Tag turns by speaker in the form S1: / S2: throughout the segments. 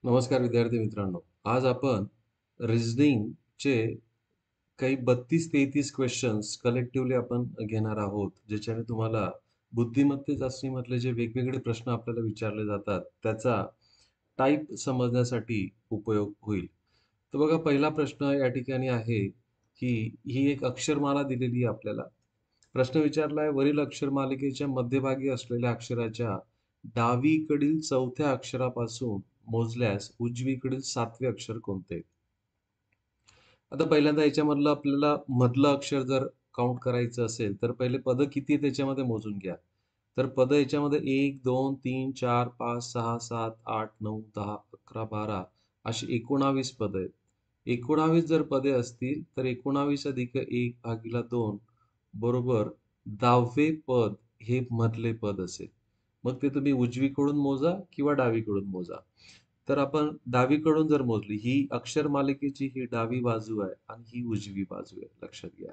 S1: नमस्कार विद्यार्थी मित्रांनो. आज आपण रिझनिंगचे काही 32-33 क्वेशन्स कलेक्टिव्हली आपण घेणार आहोत. ज्याच्याने तुम्हाला बुद्धिमत्ता चाचणीमधले जे वेगवेगळे प्रश्न आपल्याला विचारले जातात, त्याचा टाइप समजण्यासाठी उपयोग होईल. तर बघा पहिला प्रश्न या ठिकाणी आहे, की ही एक अक्षरमाला दिलेली आहे आपल्याला. प्रश्न विचारला आहे, वरील अक्षरमालिकेच्या मध्यभागी असलेल्या अक्षराच्या डावीकडील 4थ्या अक्षरापासून मोजल्यास उजवीकडील 7वे अक्षर कोणते? आता पहिल्यांदा याच्यामधलं आपल्याला मधलं अक्षर जर काउंट करायचं असेल, तर पहिले पदं किती आहे त्याच्यामध्ये मोजून घ्या. तर पदं याच्यामध्ये 1, 2, 3, 4, 5, 6, 7, 8, 9, 10, 11, 12 अशी 19 पदं आहेत. 19 जर पदे असतील, तर 19 अधिक 1 भागीला 2 बरोबर 10वे पद हे मधले पद असेल. मग ते तुम्ही उजवीकडून मोजा किंवा डावीकडून मोजा. तर आपण डावीकडून जर मोजली, ही अक्षर मालिकेची ही डावी बाजू आहे आणि ही उजवी बाजू आहे. लक्षात घ्या.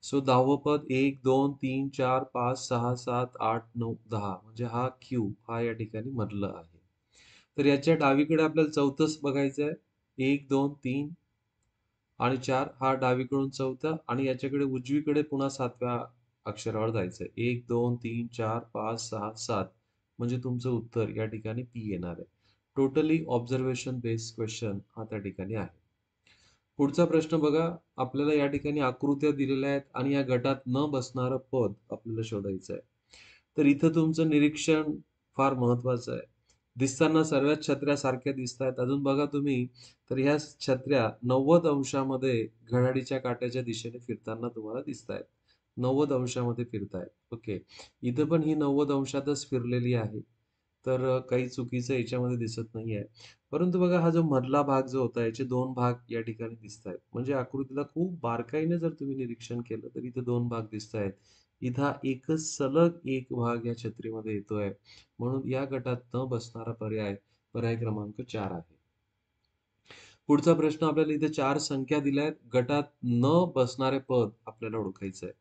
S1: सो 10वं पद 1, 2, 3, 4, 5, 6, 7, 8, 9, 10 म्हणजे हा क्यू हा या ठिकाणी मधलं आहे. तर याच्या डावीकडे आपल्याला 4थंच बघायचं आहे. 1, 2, 3 आणि 4 हा डावीकडून 4था आणि याच्याकडे उजवीकडे पुन्हा 7व्या अक्षरावर जायचं आहे. 1, 2, 3, 4, 5, 6, 7 म्हणजे तुमचं उत्तर या ठिकाणी पी येणार आहे. टोटली ऑब्झर्वेशन बेस्ड क्वेश्चन हा त्या ठिकाणी आहे. पुढचा प्रश्न बघा, आपल्याला या ठिकाणी आकृत्या दिलेल्या आहेत आणि या गटात न बसणारं पद आपल्याला शोधायचं आहे. तर इथं तुमचं निरीक्षण फार महत्वाचं आहे. दिसताना सर्वच छत्र्या सारख्या दिसतायत. अजून बघा तुम्ही, तर ह्या छत्र्या 90 अंशामध्ये घड्याळीच्या काट्याच्या दिशेने फिरताना तुम्हाला दिसतायत. 90 अंशामध्ये फिरतायत. ओके. इथं पण ही 90 अंशातच फिरलेली आहे. तर काही चुकीचं याच्यामध्ये दिसत नाहीये. परंतु बघा हा जो मधला भाग जो होता याचे 2 भाग या ठिकाणी दिसतायत. म्हणजे आकृतीला खूप बारकाईने जर तुम्ही निरीक्षण केलं तर इथे 2 भाग दिसतायत. इथं एकच सलग एक भाग या छत्रीमध्ये येतोय. म्हणून या गटात न बसणारा पर्याय, पर्याय क्रमांक 4 आहे. पुढचा प्रश्न आपल्याला इथे 4 संख्या दिल्या आहेत. गटात न बसणारे पद आपल्याला ओळखायचं आहे.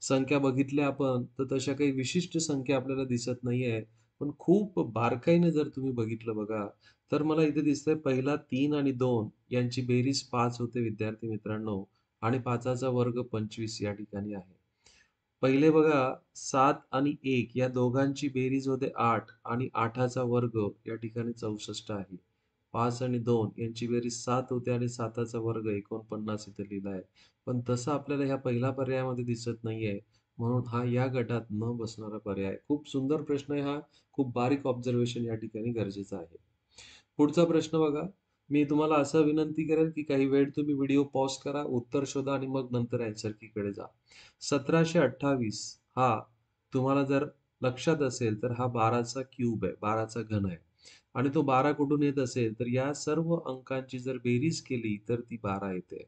S1: संख्या बघितल्या आपण, तर तशा काही विशिष्ट संख्या आपल्याला दिसत नाहीये. पण खूप बारकाईने जर तुम्ही बघितलं बघा, तर मला इथे दिसतंय पहिला 3 आणि 2 यांची बेरीज 5 होते विद्यार्थी मित्रांनो आणि 5चा वर्ग 25 या ठिकाणी आहे. पहिले बघा 7 आणि 1 या दोघांची बेरीज होते 8 आणि 8चा वर्ग या ठिकाणी 64 आहे. 5 आणि 2 यांची बेरीज 7 होते आणि 7चा वर्ग 49 इथे लिहिला आहे. पण तसं आपल्याला ह्या पहिल्या पर्यायामध्ये दिसत नाहीये. म्हणून हा या गटात न बसणारा पर्याय. खूप सुंदर प्रश्न आहे हा. खूप बारीक ऑब्झर्वेशन या ठिकाणी गरजेचं आहे. पुढचा प्रश्न बघा. मी तुम्हाला असं विनंती करेल, की काही वेळ तुम्ही व्हिडिओ पॉज करा, उत्तर शोधा आणि मग नंतर अॅन्सर कीकडे जा. 1728 हा तुम्हाला जर लक्षात असेल, तर हा 12चा क्यूब आहे, 12चा घन आहे. आणि तो 12 कुठून येत असेल, तर या सर्व अंकांची जर बेरीज केली, तर ती 12 येते.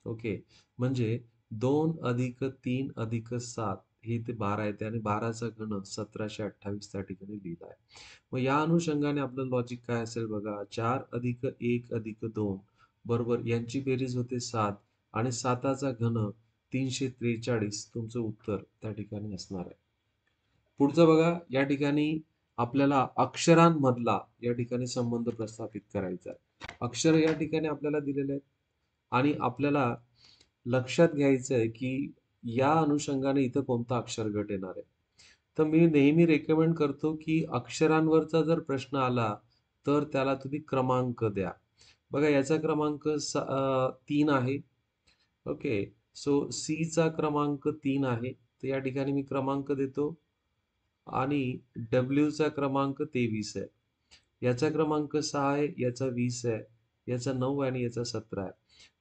S1: ओके. म्हणजे 2 अधिक 3 अधिक 7 हे ते 12 येते आणि 12चा घन 1728 त्या ठिकाणी लिहिला आहे. मग या अनुषंगाने आपलं लॉजिक काय असेल बघा, 4 अधिक 1 अधिक 2 बरोबर यांची बेरीज होते 7 आणि 7चा घन 343 तुमचं उत्तर त्या ठिकाणी असणार आहे. पुढचं बघा, या ठिकाणी आपल्याला अक्षरांमधला या ठिकाणी संबंध प्रस्थापित करायचा आहे. अक्षर या ठिकाणी आपल्याला दिलेले आहेत आणि आपल्याला लक्षात घ्यायचं आहे, की या अनुषंगाने इथं कोणता अक्षर गट येणार आहे. तर मी नेहमी रेकमेंड करतो, की अक्षरांवरचा जर प्रश्न आला, तर त्याला तुम्ही क्रमांक द्या. बघा याचा क्रमांक 3 आहे. ओके. सो सीचा क्रमांक 3 आहे. तर या ठिकाणी मी क्रमांक देतो आणि डब्ल्यूचा क्रमांक 23 आहे. याचा क्रमांक 6 आहे, याचा 20 आहे, याचा 9 आहे आणि याचा 17 आहे.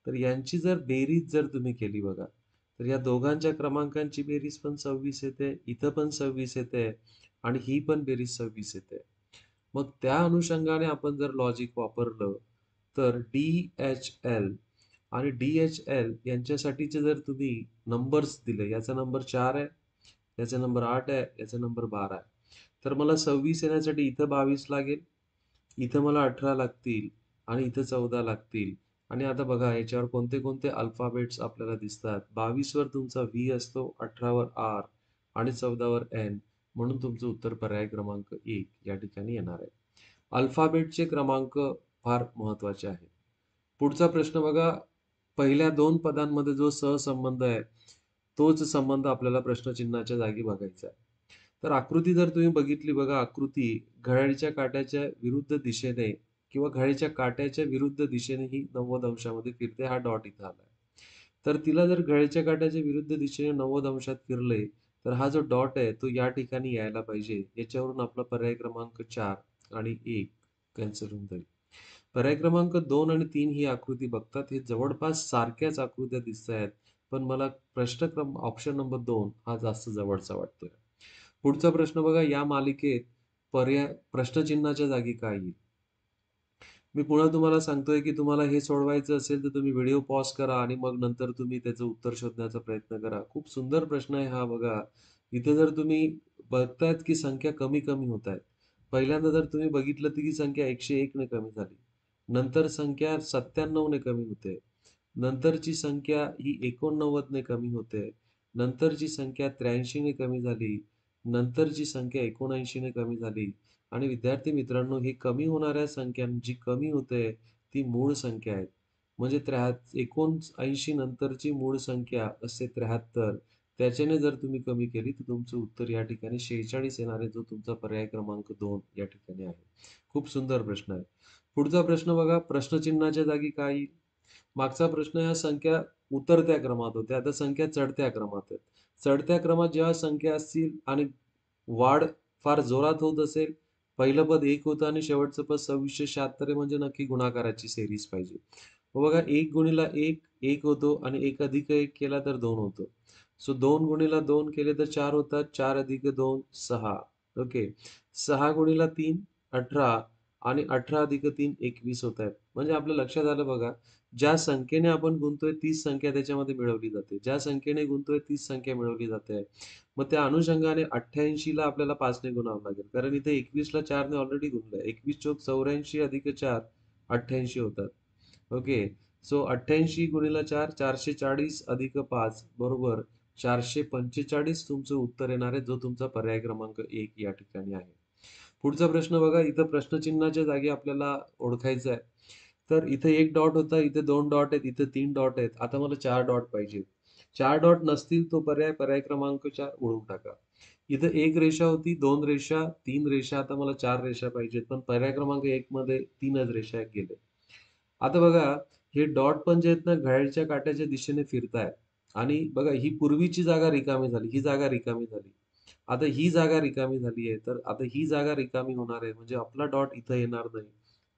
S1: तर यांची जर बेरीज जर तुम्ही केली बघा, तर या दोघांच्या क्रमांकांची बेरीज पण 26 येते, इथं पण 26 येते आणि ही पण बेरीज 26 येते. मग त्या अनुषंगाने आपण जर लॉजिक वापरलं, तर डी-एच-एल आणि डी-एच-एल यांच्यासाठीचे जर तुम्ही नंबर्स दिले, याचा नंबर 4 आहे, याचा नंबर 8 आहे, याचा नंबर 12 आहे. तर मला 26 येण्यासाठी इथं 22 लागेल, इथं मला 18 लागतील आणि इथं 14 लागतील. आणि आता बघा याच्यावर कोणते-कोणते अल्फाबेट्स आपल्याला दिसतात. 22 वर तुमचा व्ही असतो, 18 वर आर आणि 14 वर एन. म्हणून तुमचं उत्तर पर्याय क्रमांक 1 या ठिकाणी येणार आहे. अल्फाबेटचे क्रमांक फार महत्वाचे आहेत. पुढचा प्रश्न बघा, पहिल्या 2 पदांमध्ये जो सहसंबंध आहे, तोच संबंध आपल्याला प्रश्नचिन्हाच्या जागी बघायचा आहे. तर आकृती जर तुम्ही बघितली बघा, आकृती घड्याळीच्या काट्याच्या विरुद्ध दिशेने किंवा घड्याळीच्या काट्याच्या विरुद्ध दिशेने ही 90 अंशामध्ये फिरते. हा डॉट इथं आलाय. तर तिला जर घड्याळीच्या काट्याच्या विरुद्ध दिशेने 90 अंशात फिरले, तर हा जो डॉट आहे तो या ठिकाणी यायला पाहिजे. याच्यावरून आपला पर्याय क्रमांक 4 आणि 1 कॅन्सल होऊन जाईल. पर्याय क्रमांक 2 आणि 3 ही आकृती बघतात. हे जवळपास सारख्याच आकृत्या दिसतायत. पण मला ऑप्शन नंबर 2 हा जास्त जवळचा वाटतोय. पुढचा प्रश्न बघा, या मालिकेत प्रश्नचिन्हाच्या जागी काय येईल? मी पुन्हा तुम्हाला सांगतोय, की तुम्हाला हे सोडवायचं असेल, तर तुम्ही व्हिडिओ पॉज करा आणि मग नंतर तुम्ही त्याचं उत्तर शोधण्याचा प्रयत्न करा. खूप सुंदर प्रश्न आहे हा बघा. इथे जर तुम्ही बघतायत, की संख्या कमी-कमी होत आहेत. पहिल्यांदा जर तुम्ही बघितलं, तर ही संख्या 101 ने कमी झाली. नंतर संख्या 97 ने कमी होते. नंतरची संख्या ही 89 ने कमी होते. नंतरची संख्या 83 ने कमी झाली. नंतरची संख्या 79 ने कमी झाली. आणि विद्यार्थी मित्रांनो, ही कमी होणाऱ्या संख्या जी कमी होते, ती मूळ संख्या आहेत. म्हणजे 79 नंतरची मूळ संख्या असते 73. त्याच्याने जर तुम्ही कमी केली, तर तुमचं उत्तर या ठिकाणी 46 येणार आहे, जो तुमचा पर्याय क्रमांक 2 या ठिकाणी आहे. खूप सुंदर प्रश्न आहे. पुढचा प्रश्न बघा, प्रश्नचिन्हाच्या जागी काय येईल? मागचा प्रश्न ह्या संख्या उतरत्या क्रमात होत्या. आता संख्या चढत्या क्रमात आहेत. चढत्या क्रमात जेव्हा संख्या असतील आणि वाढ फार जोरात होत असेल, पहिलं पद 1 होतं आणि शेवटचं पद 2676 आहे म्हणजे नक्की गुणाकाराची बेरीज पाहिजे. मग बघा 1 गुणिले 1, 1 होतो आणि 1 अधिक 1 केला तर 2 होतो. सो 2 गुणिले 2 केले तर 4 होतात. 4 अधिक 2 6. ओके. 6 गुणिले 3 18 आणि 18 अधिक 3 21 होत आहेत. म्हणजे आपल्या लक्षात आलं बघा, ज्या संख्येने आपण गुणतोय तीच संख्या त्याच्यामध्ये मिळवली जाते. ज्या संख्येने गुणतोय तीच संख्या मिळवली जाते. मग त्या अनुषंगाने 88 ला आपल्याला 5 ने गुणावं लागेल. कारण इथे 21 ला 4 ने ऑलरेडी गुणलंय. 21 चोक 84 अधिक 4 88 होतात. ओके. सो 88 गुणिले 4 440 अधिक 5 बरोबर 445 तुमचं उत्तर येणार आहे, जो तुमचा पर्याय क्रमांक 1 या ठिकाणी आहे. पुढचा प्रश्न बघा, इथं प्रश्नचिन्हाच्या जागी आपल्याला ओळखायचं आहे. तर इथे 1 डॉट होता, इथे 2 डॉट आहेत, इथे 3 डॉट आहेत. आता मला 4 डॉट पाहिजेत. 4 डॉट नसतील तो पर्याय क्रमांक 4 उडवून टाका. इथं 1 रेषा होती, 2 रेषा, 3 रेषा. आता मला 4 रेषा पाहिजेत. पण पर्याय क्रमांक 1 मध्ये 3च रेषा गेले. आता बघा, हे डॉट पण जे आहेत ना, घड्याळीच्या काट्याच्या दिशेने फिरतायत आणि बघा ही पूर्वीची जागा रिकामी झाली, ही जागा रिकामी झाली. आता ही जागा रिकामी झाली आहे, तर आता ही जागा रिकामी होणार आहे, म्हणजे आपला डॉट इथं येणार नाही.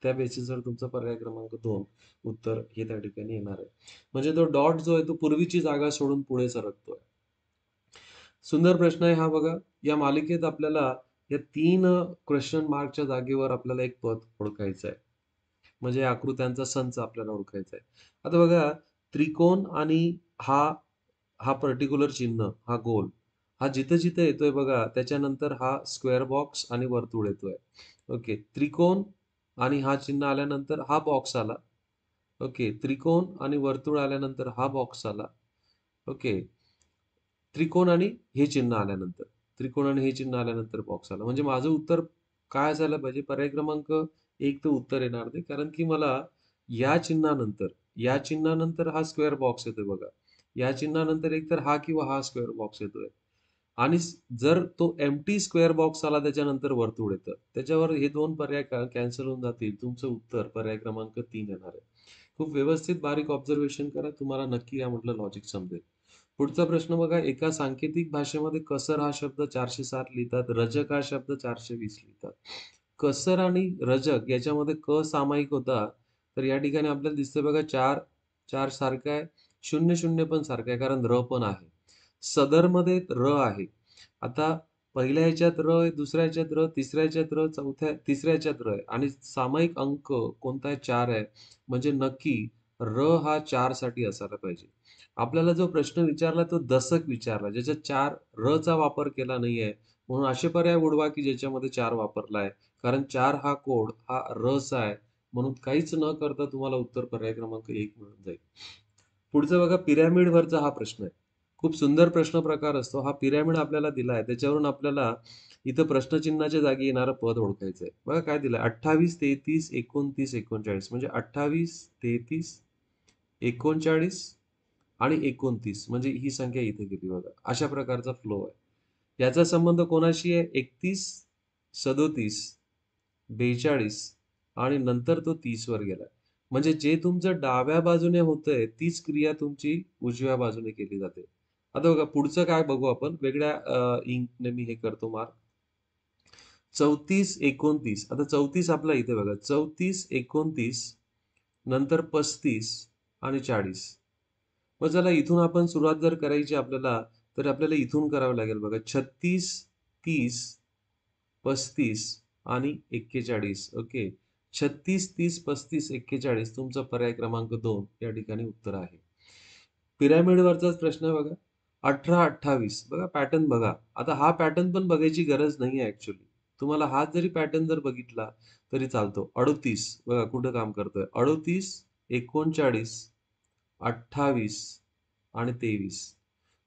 S1: त्या बेसिसवर तुमचा पर्याय क्रमांक 2 उत्तर हे त्या ठिकाणी येणार आहे. म्हणजे तो डॉट जो आहे तो पूर्वीची जागा सोडून पुढे सरकतोय. सुंदर प्रश्न आहे हा बघा. या मालिकेत आपल्याला या 3 क्वेशन मार्कच्या जागेवर आपल्याला एक पद ओळखायचं आहे. म्हणजे आकृत्यांचा संच आपल्याला ओळखायचा आहे. आता बघा, त्रिकोण आणि हा हा पर्टिक्युलर चिन्ह, हा गोल, हा जिथं-जिथं येतोय बघा, त्याच्यानंतर हा स्क्वेअर बॉक्स आणि वर्तुळ येतोय. ओके. त्रिकोण आणि हा चिन्ह आल्यानंतर हा बॉक्स आला. ओके. त्रिकोण आणि वर्तुळ आल्यानंतर हा बॉक्स आला. ओके. त्रिकोण आणि हे चिन्ह आल्यानंतर. त्रिकोण आणि हे चिन्ह आल्यानंतर बॉक्स आला. म्हणजे माझं उत्तर काय असायला पाहिजे? पर्याय क्रमांक 1 तर उत्तर येणार नाही. कारण की मला या चिन्हानंतर हा स्क्वेअर बॉक्स येतोय बघा. या चिन्हानंतर एकतर हा किंवा हा स्क्वेअर बॉक्स येतोय. आणि जर तो एम्प्टी स्क्वेअर बॉक्स आला त्याच्यानंतर वर्तुळ येतं. त्याच्यावर हे 2 पर्याय कॅन्सल होऊन जातील. तुमचं उत्तर पर्याय क्रमांक 3 येणार आहे. खूप व्यवस्थित बारीक ऑब्झर्वेशन करा. तुम्हाला नक्की यामधलं लॉजिक समजेल. पुढचा प्रश्न बघा, एका सांकेतिक भाषेमध्ये कसर हा शब्द 407 लिहितात, रजक हा शब्द 420 लिहितात. कसर आणि रजक याच्यामध्ये क सामायिक होता, तर या ठिकाणी आपल्याला दिसतंय बघा 4, 4 सारखं आहे. 0, 0 पण सारखं आहे, कारण र पण आहे. सदरमध्ये र आहे. आता पहिल्या ह्याच्यात र आहे, दुसऱ्या ह्याच्यात र, तिसऱ्या ह्याच्यात र, तिसऱ्या ह्याच्यात र आहे आणि सामायिक अंक कोणता आहे? 4 आहे. म्हणजे नक्की र हा 4 साठी असायला पाहिजे. आपल्याला जो प्रश्न विचारला तो दशक विचारला, ज्याच्यात 4 र चा वापर केला नाहीये. म्हणून असे पर्याय उडवा, की ज्याच्यामध्ये 4 वापरला आहे. कारण 4 हा कोड हा र चा आहे. म्हणून काहीच न करता तुम्हाला उत्तर पर्याय क्रमांक 1 मिळून जाईल. पुढचं बघा, पिरॅमिडवरचा हा प्रश्न आहे. खूप सुंदर प्रश्न प्रकार असतो. हा पिरॅमिड आपल्याला दिला आहे. त्याच्यावरून आपल्याला इथं प्रश्नचिन्हाच्या जागी येणारं पद ओळखायचं आहे. बघा काय दिलंय 28, 33, 29, 39 म्हणजे 28, 33, 39 आणि 29 म्हणजे ही संख्या इथे गेली बघा. अशा प्रकारचा फ्लो आहे. याचा संबंध कोणाशी आहे? 31, 37, 42 आणि नंतर तो 30 वर गेलाय. म्हणजे जे तुमचं डाव्या बाजूने होतंय, तीच क्रिया तुमची उजव्या बाजूने केली जाते. आता बघा पुढचं काय बघू आपण. वेगळ्या इंकने मी हे करतो मार्क. 34, 29 आता 34 आपला इथे बघा. 34, 29 नंतर 35 आणि 40. मग चला इथून आपण सुरुवात जर करायची आपल्याला, तर आपल्याला इथून करावं लागेल बघा. 36, 30, 35 आणि 41. ओके. 36, 30, 35, 41 तुमचा पर्याय क्रमांक 2 या ठिकाणी उत्तर आहे. पिरॅमिडवरचाच प्रश्न आहे बघा. 18, 28 बघा पॅटर्न बघा. आता हा पॅटर्न पण बघायची गरज नाहीये ॲक्चुअली. तुम्हाला हाच जरी पॅटर्न जर बघितला तरी चालतो. 38 बघा कुठं काम करतोय. 38, 39, 28 आणि 23.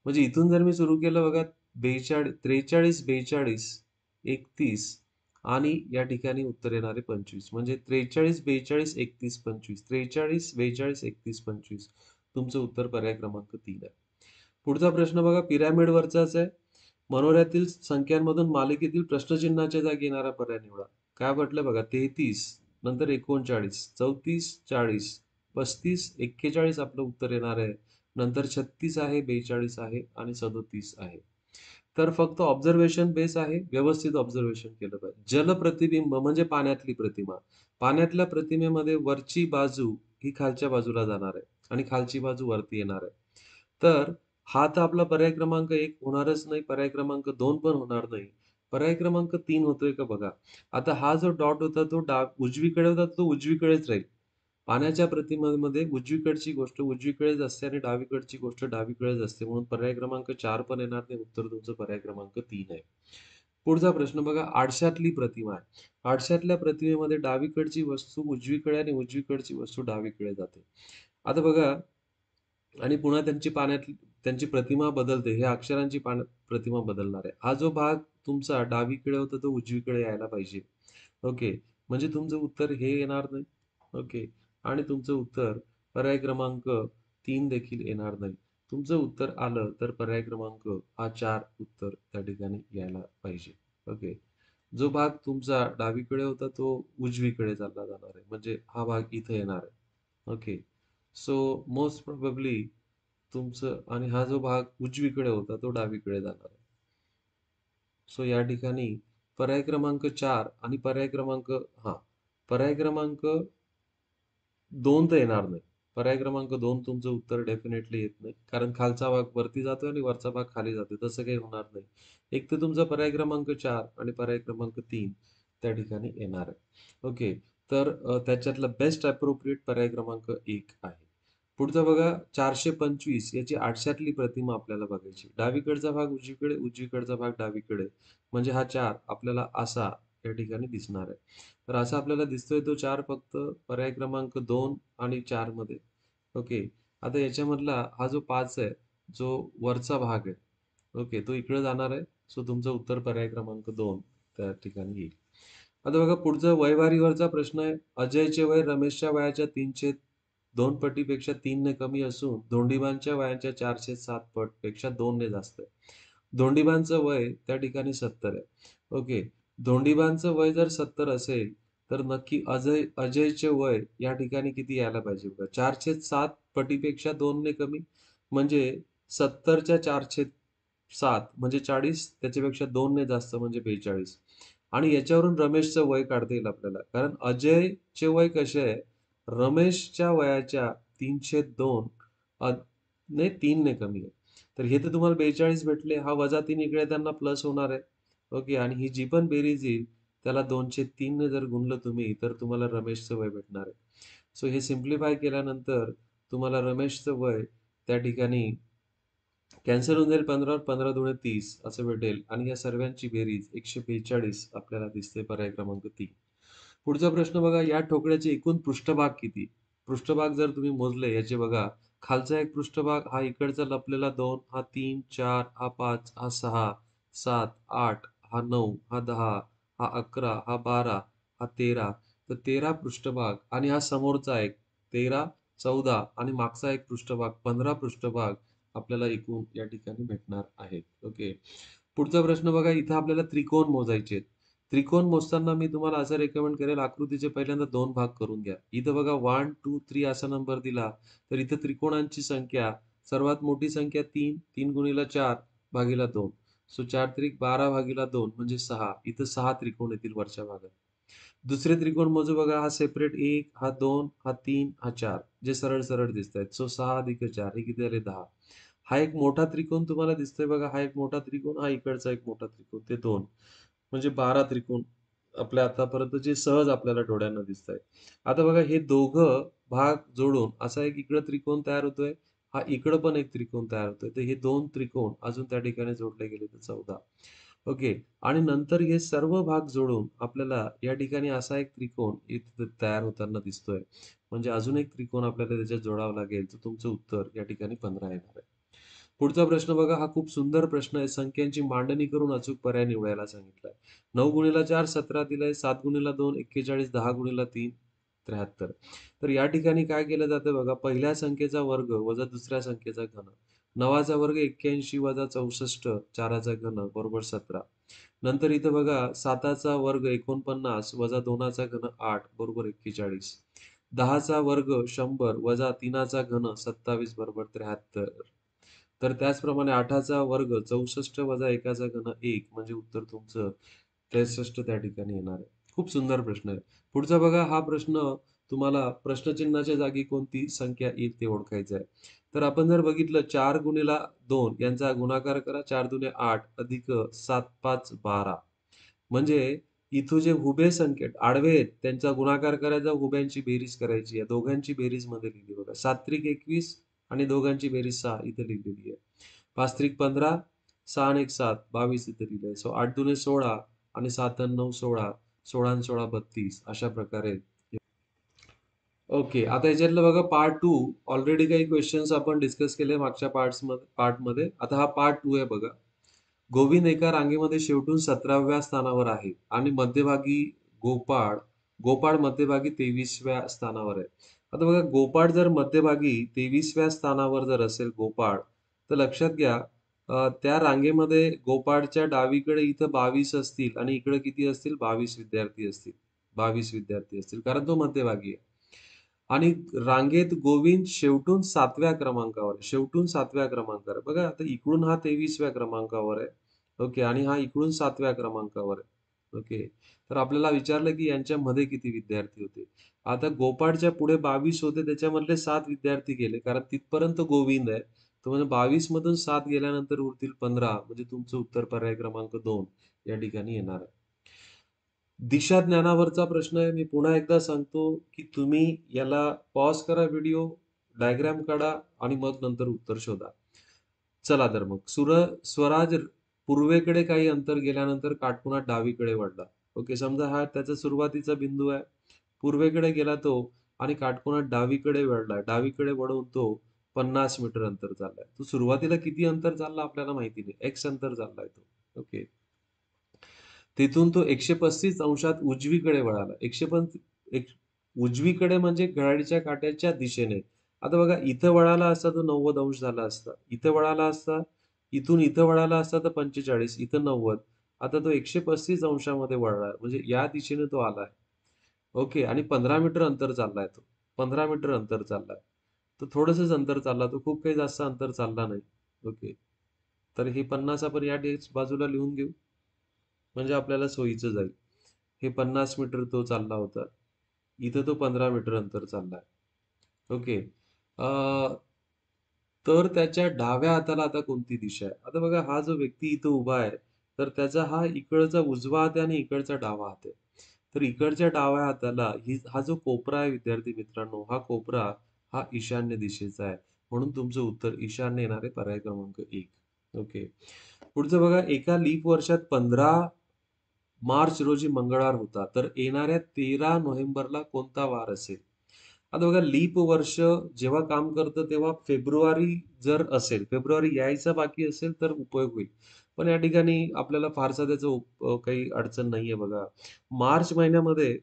S1: म्हणजे इथून जर मी सुरू केलं बघा 43, 42, 31 आणि या ठिकाणी उत्तर येणारे 25. म्हणजे 43, 42, 31, 25. 43, 42, 31, 25. तुमचं उत्तर पर्याय क्रमांक 3 आहे. पुढचा प्रश्न बघा पिरॅमिडवरचाच आहे. मनोऱ्यातील संख्यांमधून मालिकेतील प्रश्नचिन्हाच्या जागी येणारा पर्याय निवडा. काय म्हटलं बघा 33 नंतर 39, 34, 40, 35, 41 आपलं उत्तर येणार आहे. नंतर 36 आहे, 42 आहे आणि 37 आहे. तर फक्त ऑब्झर्वेशन बेस आहे. व्यवस्थित ऑब्झर्वेशन केलं पाहिजे. जलप्रतिबिंब म्हणजे पाण्यातली प्रतिमा. पाण्यातल्या प्रतिमेमध्ये वरची बाजू ही खालच्या बाजूला जाणार आहे आणि खालची बाजू वरती येणार आहे. तर हा तर आपला पर्याय क्रमांक 1 होणारच नाही. पर्याय क्रमांक 2 पण होणार नाही. पर्याय क्रमांक 3 होतोय का बघा. आता हा जो डॉट होता तो उजवीकडे होता तो उजवीकडेच राहील. पाण्याच्या प्रतिमेमध्ये उजवीकडची गोष्ट उजवीकडेच असते आणि डावीकडची गोष्ट डावीकडेच असते. म्हणून पर्याय क्रमांक 4 पण येणार नाही. उत्तर तुमचं पर्याय क्रमांक 3 आहे. पुढचा प्रश्न बघा. आरशातली प्रतिमा आहे. आरशातल्या प्रतिमेमध्ये डावीकडची वस्तू उजवीकडे आणि उजवीकडची वस्तू डावीकडे जाते. आता बघा आणि पुन्हा त्यांची प्रतिमा बदलते. हे अक्षरांची प्रतिमा बदलणार आहे. हा जो भाग तुमचा डावीकडे होता तो उजवीकडे यायला पाहिजे. ओके. म्हणजे तुमचं उत्तर हे येणार नाही. ओके. आणि तुमचं उत्तर पर्याय क्रमांक 3 देखील येणार नाही. तुमचं उत्तर आलं तर पर्याय क्रमांक हा 4 उत्तर त्या ठिकाणी यायला पाहिजे. ओके. जो भाग तुमचा डावीकडे होता तो उजवीकडे चालला जाणार आहे. म्हणजे हा भाग इथे येणार आहे. ओके. सो मोस्ट प्रोबॅबली तुमचं आणि हा जो भाग उजवीकडे होता तो डावीकडे जाणार आहे. सो या ठिकाणी पर्याय क्रमांक 4 आणि पर्याय क्रमांक हां, पर्याय क्रमांक 2 तर येणार नाही. पर्याय क्रमांक 2 तुमचं उत्तर डेफिनेटली येत नाही. कारण खालचा भाग वरती जातोय आणि वरचा भाग खाली जातोय. तसं काही होणार नाही. एक तर तुमचा पर्याय क्रमांक 4 आणि पर्याय क्रमांक 3 त्या ठिकाणी येणार आहे. ओके. तर त्याच्यातला बेस्ट अप्रोप्रिएट पर्याय क्रमांक 1 आहे. पुढचं बघा 425 याची आरशातली प्रतिमा आपल्याला बघायची. डावीकडचा भाग उजवीकडे, उजवीकडचा भाग डावीकडे. म्हणजे हा 4 आपल्याला असा या ठिकाणी दिसणार आहे. तर असा आपल्याला दिसतोय तो 4 फक्त पर्याय क्रमांक 2 आणि 4 मध्ये. ओके. आता याच्यामधला हा जो 5 आहे, जो वरचा भाग आहे. ओके. तो इकडे जाणार आहे. सो तुमचं उत्तर पर्याय क्रमांक 2 त्या ठिकाणी येईल. आता बघा पुढचं वयवारीवरचा प्रश्न आहे. अजयचे वय रमेशच्या वयाच्या 3/2 पटीपेक्षा 3 ने कमी असून धोंडिबांच्या वयाच्या 4/7 पटपेक्षा 2 ने जास्त आहे. धोंडिबांचं वय त्या ठिकाणी 70 आहे. ओके. धोंडिबांचं वय जर 70 असेल, तर नक्की अजयचे वय या ठिकाणी किती यायला पाहिजे बघा. 4/7 पटीपेक्षा 2 ने कमी म्हणजे 70च्या 4/7 म्हणजे 40 त्याच्यापेक्षा 2 ने जास्त म्हणजे 42 आणि याच्यावरून रमेशचं वय काढता येईल आपल्याला. कारण अजयचे वय कसे आहे, रमेशच्या वयाच्या 3/2 ने 3 ने कमी आहे. तर हे तर तुम्हाला 42 भेटले. हा -3 इकडे त्यांना प्लस होणार आहे. ओके आणि ही जी पण बेरीज येईल त्याला 2/3 ने जर गुणलं तुम्ही, तर तुम्हाला रमेशचं वय भेटणार आहे. सो हे सिम्प्लिफाय केल्यानंतर तुम्हाला रमेशचं वय त्या ठिकाणी कॅन्सल होऊन जाईल. 15 15 दुणे 30 असं भेटेल आणि या सर्वांची बेरीज 142 आपल्याला दिसते पर्याय क्रमांक 3. पुढचा प्रश्न बघा. या ठोकळ्याचे एकूण पृष्ठभाग किती? पृष्ठभाग जर तुम्ही मोजले याचे बघा. खालचा एक पृष्ठभाग, हा इकडचा लपलेला 2, हा 3, 4, हा 5, हा 6, 7, 8, हा 9, हा 10, हा 11, हा 12, हा 13. तर 13 पृष्ठभाग आणि हा समोरचा एक 13, 14 आणि मागचा एक पृष्ठभाग 15 पृष्ठभाग आपल्याला एकूण या ठिकाणी भेटणार आहेत. ओके. पुढचा प्रश्न बघा, इथं आपल्याला त्रिकोण मोजायचे आहेत. त्रिकोण मोजताना मी तुम्हाला असं रेकमेंड करेल, आकृतीचे पहिल्यांदा 2 भाग करून घ्या. इथं बघा 1, 2, 3 असा नंबर दिला, तर इथं त्रिकोणांची संख्या सर्वात मोठी संख्या 3, 3 गुणिले 4 भागीला 2. सो 4 त्रिक 12 भागीला 2 म्हणजे 6. इथं 6 त्रिकोण येतील वरच्या भागात. दुसरे त्रिकोण मोजू बघा, हा सेपरेट 1, हा 2, हा 3, हा 4 जे सरळ-सरळ दिसतायत. सो 6 अधिक 4 हे किती झाले 10. हा एक मोठा त्रिकोण तुम्हाला दिसतोय बघा, हा एक मोठा त्रिकोण, हा इकडचा एक मोठा त्रिकोण, ते 2 म्हणजे 12 त्रिकोण आपल्या आतापर्यंत जे सहज आपल्याला डोळ्यांना दिसतायत. आता बघा हे दोघं भाग जोडून असा एक इकडं त्रिकोण तयार होतोय. हा इकडं पण एक त्रिकोण तयार होतोय. तर हे 2 त्रिकोण अजून त्या ठिकाणी जोडले गेले तर 14. ओके. आणि नंतर हे सर्व भाग जोडून आपल्याला या ठिकाणी असा एक त्रिकोण इथे तयार होताना दिसतोय. म्हणजे अजून एक त्रिकोण आपल्याला त्याच्यात जोडावा लागेल. तर तुमचं उत्तर या ठिकाणी 15 येणार आहे. पुढचा प्रश्न बघा, हा खूप सुंदर प्रश्न आहे. संख्यांची मांडणी करून अचूक पर्याय निवडायला सांगितलाय. 9 गुणिले 4 17 दिलंय. 7 गुणिले 2 41, 10 गुणिले 3 73. तर या ठिकाणी काय केलं जातं बघा, पहिल्या संख्येचा वर्ग वजा दुसऱ्या संख्येचा घन. 9चा वर्ग 81 वजा 64 4चा घन बरोबर 17. नंतर इथं बघा 7चा वर्ग 49 वजा 2चा घन 8 बरोबर 41. 10चा वर्ग 100 वजा 3चा घन 27 बरोबर 73. तर त्याचप्रमाणे 8चा वर्ग 64 वजा 1चा घन 1 म्हणजे उत्तर तुमचं 63 त्या ठिकाणी येणार आहे. खूप सुंदर प्रश्न आहे. पुढचा बघा, हा प्रश्न तुम्हाला प्रश्नचिन्हाच्या जागी कोणती संख्या येईल ते ओळखायचं आहे. तर आपण जर बघितलं 4 गुणिले 2 यांचा गुणाकार करा. 4 दुने 8 अधिक 7 5 12. म्हणजे इथं जे उभे संकेत आडवे आहेत त्यांचा गुणाकार करायचा, उभ्यांची बेरीज करायची. या दोघांची बेरीज मध्ये लिहिली बघा. 7 त्रिक 21 आणि दोघांची बेरीज 6 इथे लिहिलेली आहे. 5 त्रिक 15, 6 आणि 1 7, 22 इथे लिहिलंय. सो 8 दुने 16 आणि 7 आणि 9 16, 16 आणि 16 32 अशा प्रकारे. ओके. आता ह्याच्यातलं बघा पार्ट 2 ऑलरेडी काही क्वेश्चन्स आपण डिस्कस केले मागच्या पार्टमध्ये. आता हा पार्ट 2 आहे बघा. गोविंद एका रांगेमध्ये शेवटून 17व्या स्थानावर आहे आणि मध्यभागी गोपाळ गोपाळ मध्यभागी 23व्या स्थानावर आहे. आता बघा गोपाळ जर मध्यभागी 23व्या स्थानावर जर असेल गोपाळ, तर लक्षात घ्या त्या रांगेमध्ये गोपाळच्या डावीकडे इथं 22 असतील आणि इकडे किती असतील 22 विद्यार्थी असतील. 22 विद्यार्थी असतील कारण तो मध्यभागी आहे. आणि रांगेत गोविंद शेवटून 7व्या क्रमांकावर आहे. शेवटून 7व्या क्रमांकावर आहे. बघा आता इकडून हा 23व्या क्रमांकावर आहे. ओके. आणि हा इकडून 7व्या क्रमांकावर आहे. ओके. तर आपल्याला विचारलं की यांच्यामध्ये किती विद्यार्थी होते. आता गोपाळच्या पुढे 22 होते त्याच्यामधले 7 विद्यार्थी गेले कारण तिथपर्यंत गोविंद आहे. तर म्हणजे 22 मधून 7 गेल्यानंतर उरतील 15 म्हणजे तुमचं उत्तर पर्याय क्रमांक 2 या ठिकाणी येणार आहे. दिशा ज्ञानावरचा प्रश्न आहे. मी पुन्हा एकदा सांगतो, की तुम्ही याला पॉज करा व्हिडिओ, डायग्राम काढा आणि मग नंतर उत्तर शोधा. चला तर मग. स्वराज पूर्वेकडे काही अंतर गेल्यानंतर काटकोनात डावीकडे वळला. ओके. समजा हा त्याचा सुरुवातीचा बिंदू आहे. पूर्वेकडे गेला तो आणि काटकोनात डावीकडे वळला. डावीकडे वळून तो 50 मीटर अंतर चाललाय. तो सुरुवातीला किती अंतर चालला आपल्याला माहिती नाही. एक्स अंतर चाललाय तो. ओके. तिथून तो 135 अंशात उजवीकडे वळाला. उजवीकडे म्हणजे घड्याळीच्या काट्याच्या दिशेने. आता बघा इथं वळाला असता तर 90 अंश झाला असता. इथं वळाला असता, इथून इथं वळाला असता तर 45, इथं 90. आता तो 135 अंशामध्ये वळला. म्हणजे या दिशेने तो आलाय. ओके. आणि 15 मीटर अंतर चाललाय तो. 15 मीटर अंतर चाललाय. तर थोडंसंच अंतर चालला तो. खूप काही जास्त अंतर चालला नाही. ओके. तर हे 50 आपण या बाजूला लिहून घेऊ. म्हणजे आपल्याला सोयीचं जाईल. हे 50 मीटर तो चालला होता. इथं तो 15 मीटर अंतर चाललाय. ओके. अ, तर त्याच्या डाव्या हाताला आता कोणती दिशा आहे? आता बघा हा जो व्यक्ती इथं उभा आहे, तर त्याचा हा इकडचा उजवा हात आहे आणि इकडचा डावा हात आहे. तर इकडच्या डाव्या हाताला हा जो कोपरा आहे विद्यार्थी मित्रांनो, हा कोपरा हा ईशान्य दिशेचा आहे. म्हणून तुमचं उत्तर ईशान्य येणार आहे पर्याय क्रमांक 1. ओके. पुढचं बघा एका लीप वर्षात 15 मार्च रोजी मंगळवार होता. तर येणाऱ्या 13 नोव्हेंबरला कोणता वार असेल? आता बघा लीप वर्ष जेव्हा काम करतं तेव्हा फेब्रुवारी जर असेल, फेब्रुवारी यायचा बाकी असेल तर उपयोग होईल. पण या ठिकाणी आपल्याला फारसा त्याचा काही अडचण नाहीये बघा. मार्च महिन्यामध्ये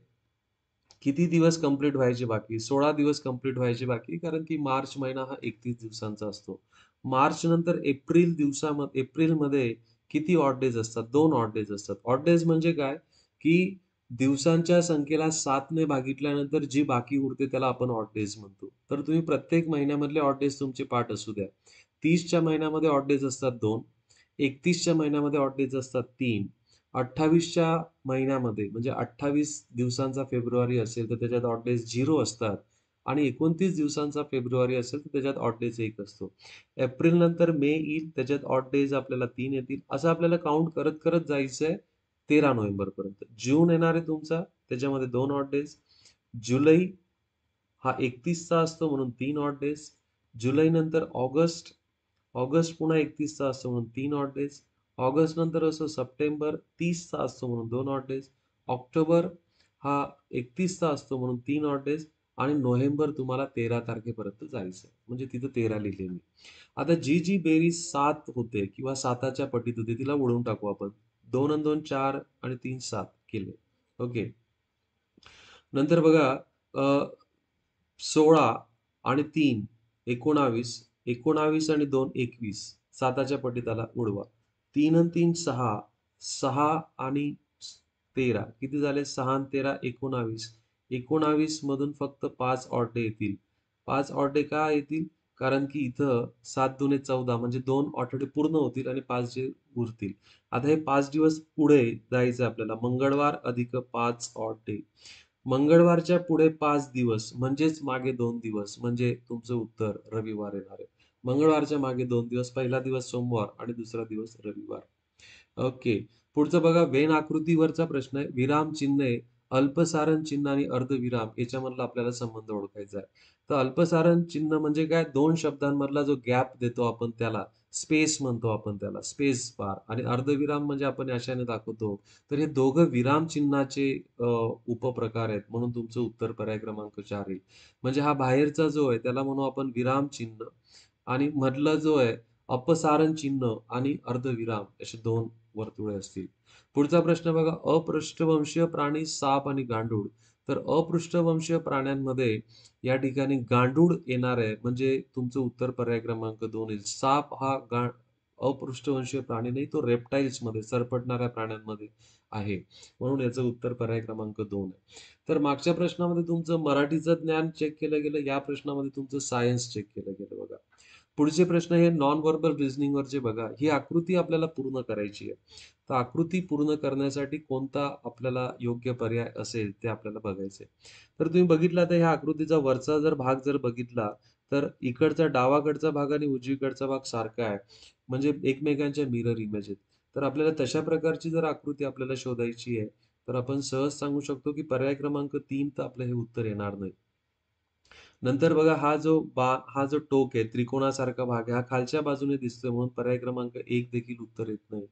S1: किती दिवस कंप्लीट व्हायचे बाकी? 16 दिवस कंप्लीट व्हायचे बाकी, कारण की मार्च महिना हा 31 दिवसांचा असतो. मार्च नंतर एप्रिलमध्ये किती ऑड डेज असतात? 2 ऑड डेज असतात. ऑड डेज म्हणजे काय? की दिवसांच्या संख्येला 7 ने भागितल्यानंतर जी बाकी उरते त्याला आपण ऑड डेज म्हणतो. तर तुम्ही प्रत्येक महिन्यामधले ऑड डेज तुमचे पाठ असू द्या. 30च्या महिन्यामध्ये ऑड डेज असतात 2, 31च्या महिन्यामध्ये ऑड डेज असतात 3, 28च्या महिन्यामध्ये म्हणजे 28 दिवसांचा फेब्रुवारी असेल, तर त्याच्यात ऑड डेज 0 असतात आणि 29 दिवसांचा फेब्रुवारी असेल, तर त्याच्यात ऑड डेज 1 असतो. एप्रिल नंतर मे येईल, त्याच्यात ऑड डेज आपल्याला 3 येतील. असं आपल्याला काउंट करत जायचंय 13 नोव्हेंबरपर्यंत. जून येणार आहे तुमचा, त्याच्यामध्ये 2 ऑड डेज. जुलै हा 31चा असतो म्हणून 3 ऑड डेज. जुलैनंतर ऑगस्ट, ऑगस्ट पुन्हा 31चा असतो म्हणून 3 ऑड डेज. ऑगस्ट नंतर असतो सप्टेंबर 30चा असतो म्हणून 2 ऑड डेज. ऑक्टोबर हा 31चा असतो म्हणून 3 ऑड डेज आणि नोव्हेंबर तुम्हाला 13 तारखेपर्यंत जायचं आहे. म्हणजे तिथं 13 लिहिले मी. आता जी बेरीज 7 होते किंवा 7च्या पटीत होते तिला उडवून टाकू आपण. 2 अन् 2 4 आणि 3 7 केले. ओके. नंतर बघा अ, 16 आणि 3 19, 19 आणि 2 21. 7च्या पटीत आला उडवा. 3 आणि 3 6, 6 आणि 13 किती झाले? 6 आणि 13 19. 19 मधून फक्त 5 ऑड डे येतील. 5 ऑड डे का येतील? कारण की इथं 7 दुणे 14 म्हणजे 2 आठवडे पूर्ण होतील आणि 5 जे उरतील. आता हे 5 दिवस पुढे जायचं आपल्याला. मंगळवार अधिक 5 ऑड डे. मंगळवारच्या पुढे 5 दिवस म्हणजेच मागे 2 दिवस म्हणजे तुमचं उत्तर रविवार येणार आहे. मंगळवारच्या मागे 2 दिवस, पहिला दिवस सोमवार आणि दुसरा दिवस रविवार. ओके. पुढचं बघा वेन आकृतीवरचा प्रश्न आहे. विराम चिन्हे, अल्पसारण चिन्ह आणि अर्धविराम याच्यामधला आपल्याला संबंध ओळखायचा आहे. तर अल्पसारण चिन्ह म्हणजे काय? 2 शब्दांमधला जो गॅप देतो आपण त्याला स्पेस म्हणतो आपण त्याला, स्पेस बार आणि अर्धविराम म्हणजे आपण अशाने दाखवतो. तर हे दोघं विराम चिन्हाचे उपप्रकार आहेत. म्हणून तुमचं उत्तर पर्याय क्रमांक 4 येईल. म्हणजे हा बाहेरचा जो आहे त्याला म्हणू आपण विराम चिन्ह आणि मधला जो आहे अपसारण चिन्ह आणि अर्धविराम असे 2 वर्तुळे असतील. पुढचा प्रश्न बघा, अपृष्ठवंशीय प्राणी साप आणि गांडूळ. तर अपृष्ठवंशीय प्राण्यांमध्ये या ठिकाणी गांडूळ येणार आहे, म्हणजे तुमचं उत्तर पर्याय क्रमांक 2 येईल. साप हा अपृष्ठवंशीय प्राणी नाही, तो रेप्टाइल्समध्ये, सरपटणाऱ्या प्राण्यांमध्ये आहे. म्हणून याचं उत्तर पर्याय क्रमांक 2 आहे. तर मागच्या प्रश्नामध्ये तुमचं मराठीचं ज्ञान चेक केलं गेलं, या प्रश्नामध्ये तुमचं सायन्स चेक केलं गेलं बघा. पुढचे प्रश्न हे नॉन व्हर्बल रिझनिंगवरचे बघा. ही आकृती आपल्याला पूर्ण करायची आहे. तर आकृती पूर्ण करण्यासाठी कोणता आपल्याला योग्य पर्याय असेल ते आपल्याला बघायचं आहे. तर तुम्ही बघितला तर ह्या आकृतीचा वरचा जर भाग जर बघितला, तर इकडचा डावाकडचा भाग आणि उजवीकडचा भाग सारखा आहे. म्हणजे एकमेकांच्या मिरर इमेज आहेत. तर आपल्याला तशा प्रकारची जर आकृती आपल्याला शोधायची आहे, तर आपण सहज सांगू शकतो की पर्याय क्रमांक 3 तर आपलं हे उत्तर येणार नाही. नंतर बघा हा जो टोक आहे, त्रिकोणासारखा भाग आहे, हा खालच्या बाजूने दिसतोय म्हणून पर्याय क्रमांक 1 देखील उत्तर येत नाही.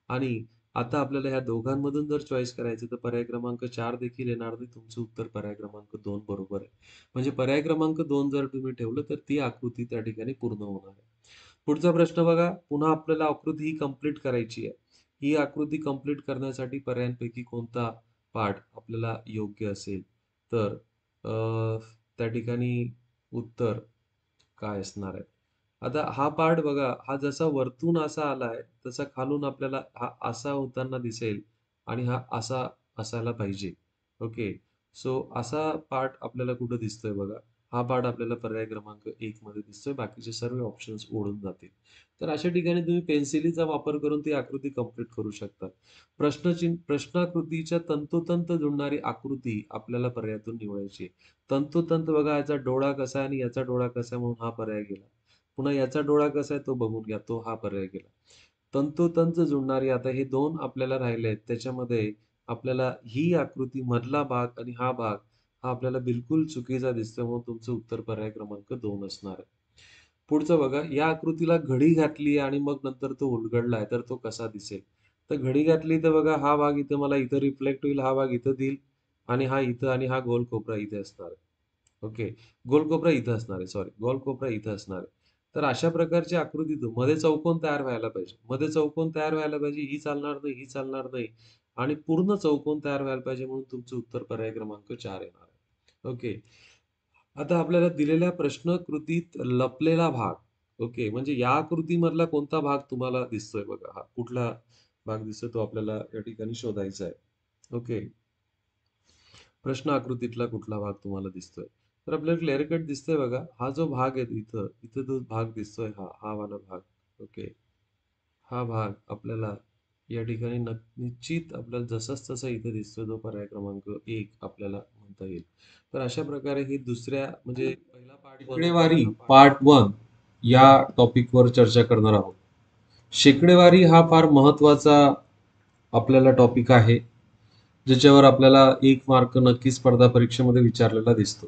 S1: आणि आता आपल्याला ह्या दोघांमधून जर चॉईस करायचं तर पर्याय क्रमांक 4 देखील येणार नाही. तुमचं उत्तर पर्याय क्रमांक 2 बरोबर आहे. म्हणजे पर्याय क्रमांक 2 जर तुम्ही ठेवलं तर ती आकृती त्या ठिकाणी पूर्ण होणार आहे. पुढचा प्रश्न बघा, पुन्हा आपल्याला आकृती ही कंप्लीट करायची आहे. ही आकृती कंप्लीट करण्यासाठी पर्यायांपैकी कोणता पाठ आपल्याला योग्य असेल? तर त्या ठिकाणी उत्तर काय असणार आहे? आता हा पार्ट बघा, हा जसा वरतून असा आलाय, तसा खालून आपल्याला हा असा होताना दिसेल आणि हा असा असायला पाहिजे. ओके. सो असा पार्ट आपल्याला कुठं दिसतोय बघा. हा पार्ट आपल्याला पर्याय क्रमांक 1 मध्ये दिसतोय. बाकीचे सर्व ऑप्शन्स उडून जातील. तर अशा ठिकाणी तुम्ही पेन्सिलीचा वापर करून ती आकृती कंप्लीट करू शकता. प्रश्नाकृतीच्या तंतोतंत जुळणारी आकृती आपल्याला पर्यायातून निवडायची आहे. तंतोतंत बघा, याचा डोळा कसा आहे आणि याचा डोळा कसा आहे म्हणून हा पर्याय गेला. पुन्हा याचा डोळा कसा आहे तो बघून घ्या, तो हा पर्याय गेला. तंतोतंत जुळणारी आता हे 2 आपल्याला राहिले आहेत. त्याच्यामध्ये आपल्याला ही आकृती मधला भाग आणि हा भाग हा आपल्याला बिलकुल चुकीचा दिसतोय म्हणून तुमचं उत्तर पर्याय क्रमांक 2 असणार आहे. पुढचं बघा, या आकृतीला घडी घातली आणि मग नंतर तो उलगडलाय तर तो कसा दिसेल? तर घडी घातली तर बघा हा भाग इथं मला इथं रिफ्लेक्ट होईल, हा भाग इथं देईल आणि हा इथं आणि हा गोल कोपरा इथे असणार आहे. ओके. गोल कोपरा इथं असणार आहे. सॉरी. गोल कोपरा इथं असणार आहे. तर अशा प्रकारची आकृतीतून मध्ये चौकोन तयार व्हायला पाहिजे. मध्ये चौकोन तयार व्हायला पाहिजे, ही चालणार नाही, ही चालणार नाही आणि पूर्ण चौकोन तयार व्हायला पाहिजे म्हणून तुमचं उत्तर पर्याय क्रमांक 4 येणार आहे. ओके. आता आपल्याला दिलेल्या प्रश्नकृतीत लपलेला भाग, ओके, म्हणजे या आकृतीमधला कोणता भाग तुम्हाला दिसतोय बघा. हा कुठला भाग दिसतोय तो आपल्याला या ठिकाणी शोधायचा आहे. ओके. प्रश्न आकृतीतला कुठला भाग तुम्हाला दिसतोय? तर आपल्याला क्लिअर कट दिसतोय बघा. हा जो भाग आहे इथं, इथं जो भाग दिसतोय हा वाला भाग. ओके. हा भाग आपल्याला या ठिकाणी निश्चित आपल्याला जसाच तसा इथे दिसतोय तो पर्याय क्रमांक 1 आपल्याला म्हणता येईल. तर अशा प्रकारे ही दुसऱ्या म्हणजे पहिला पार्ट शेकडेवारी पार्ट 1 या टॉपिकवर चर्चा करणार आहोत. शेकडेवारी हा फार महत्वाचा आपल्याला टॉपिक आहे, ज्याच्यावर आपल्याला 1 मार्क नक्की स्पर्धा परीक्षेमध्ये विचारलेला दिसतो.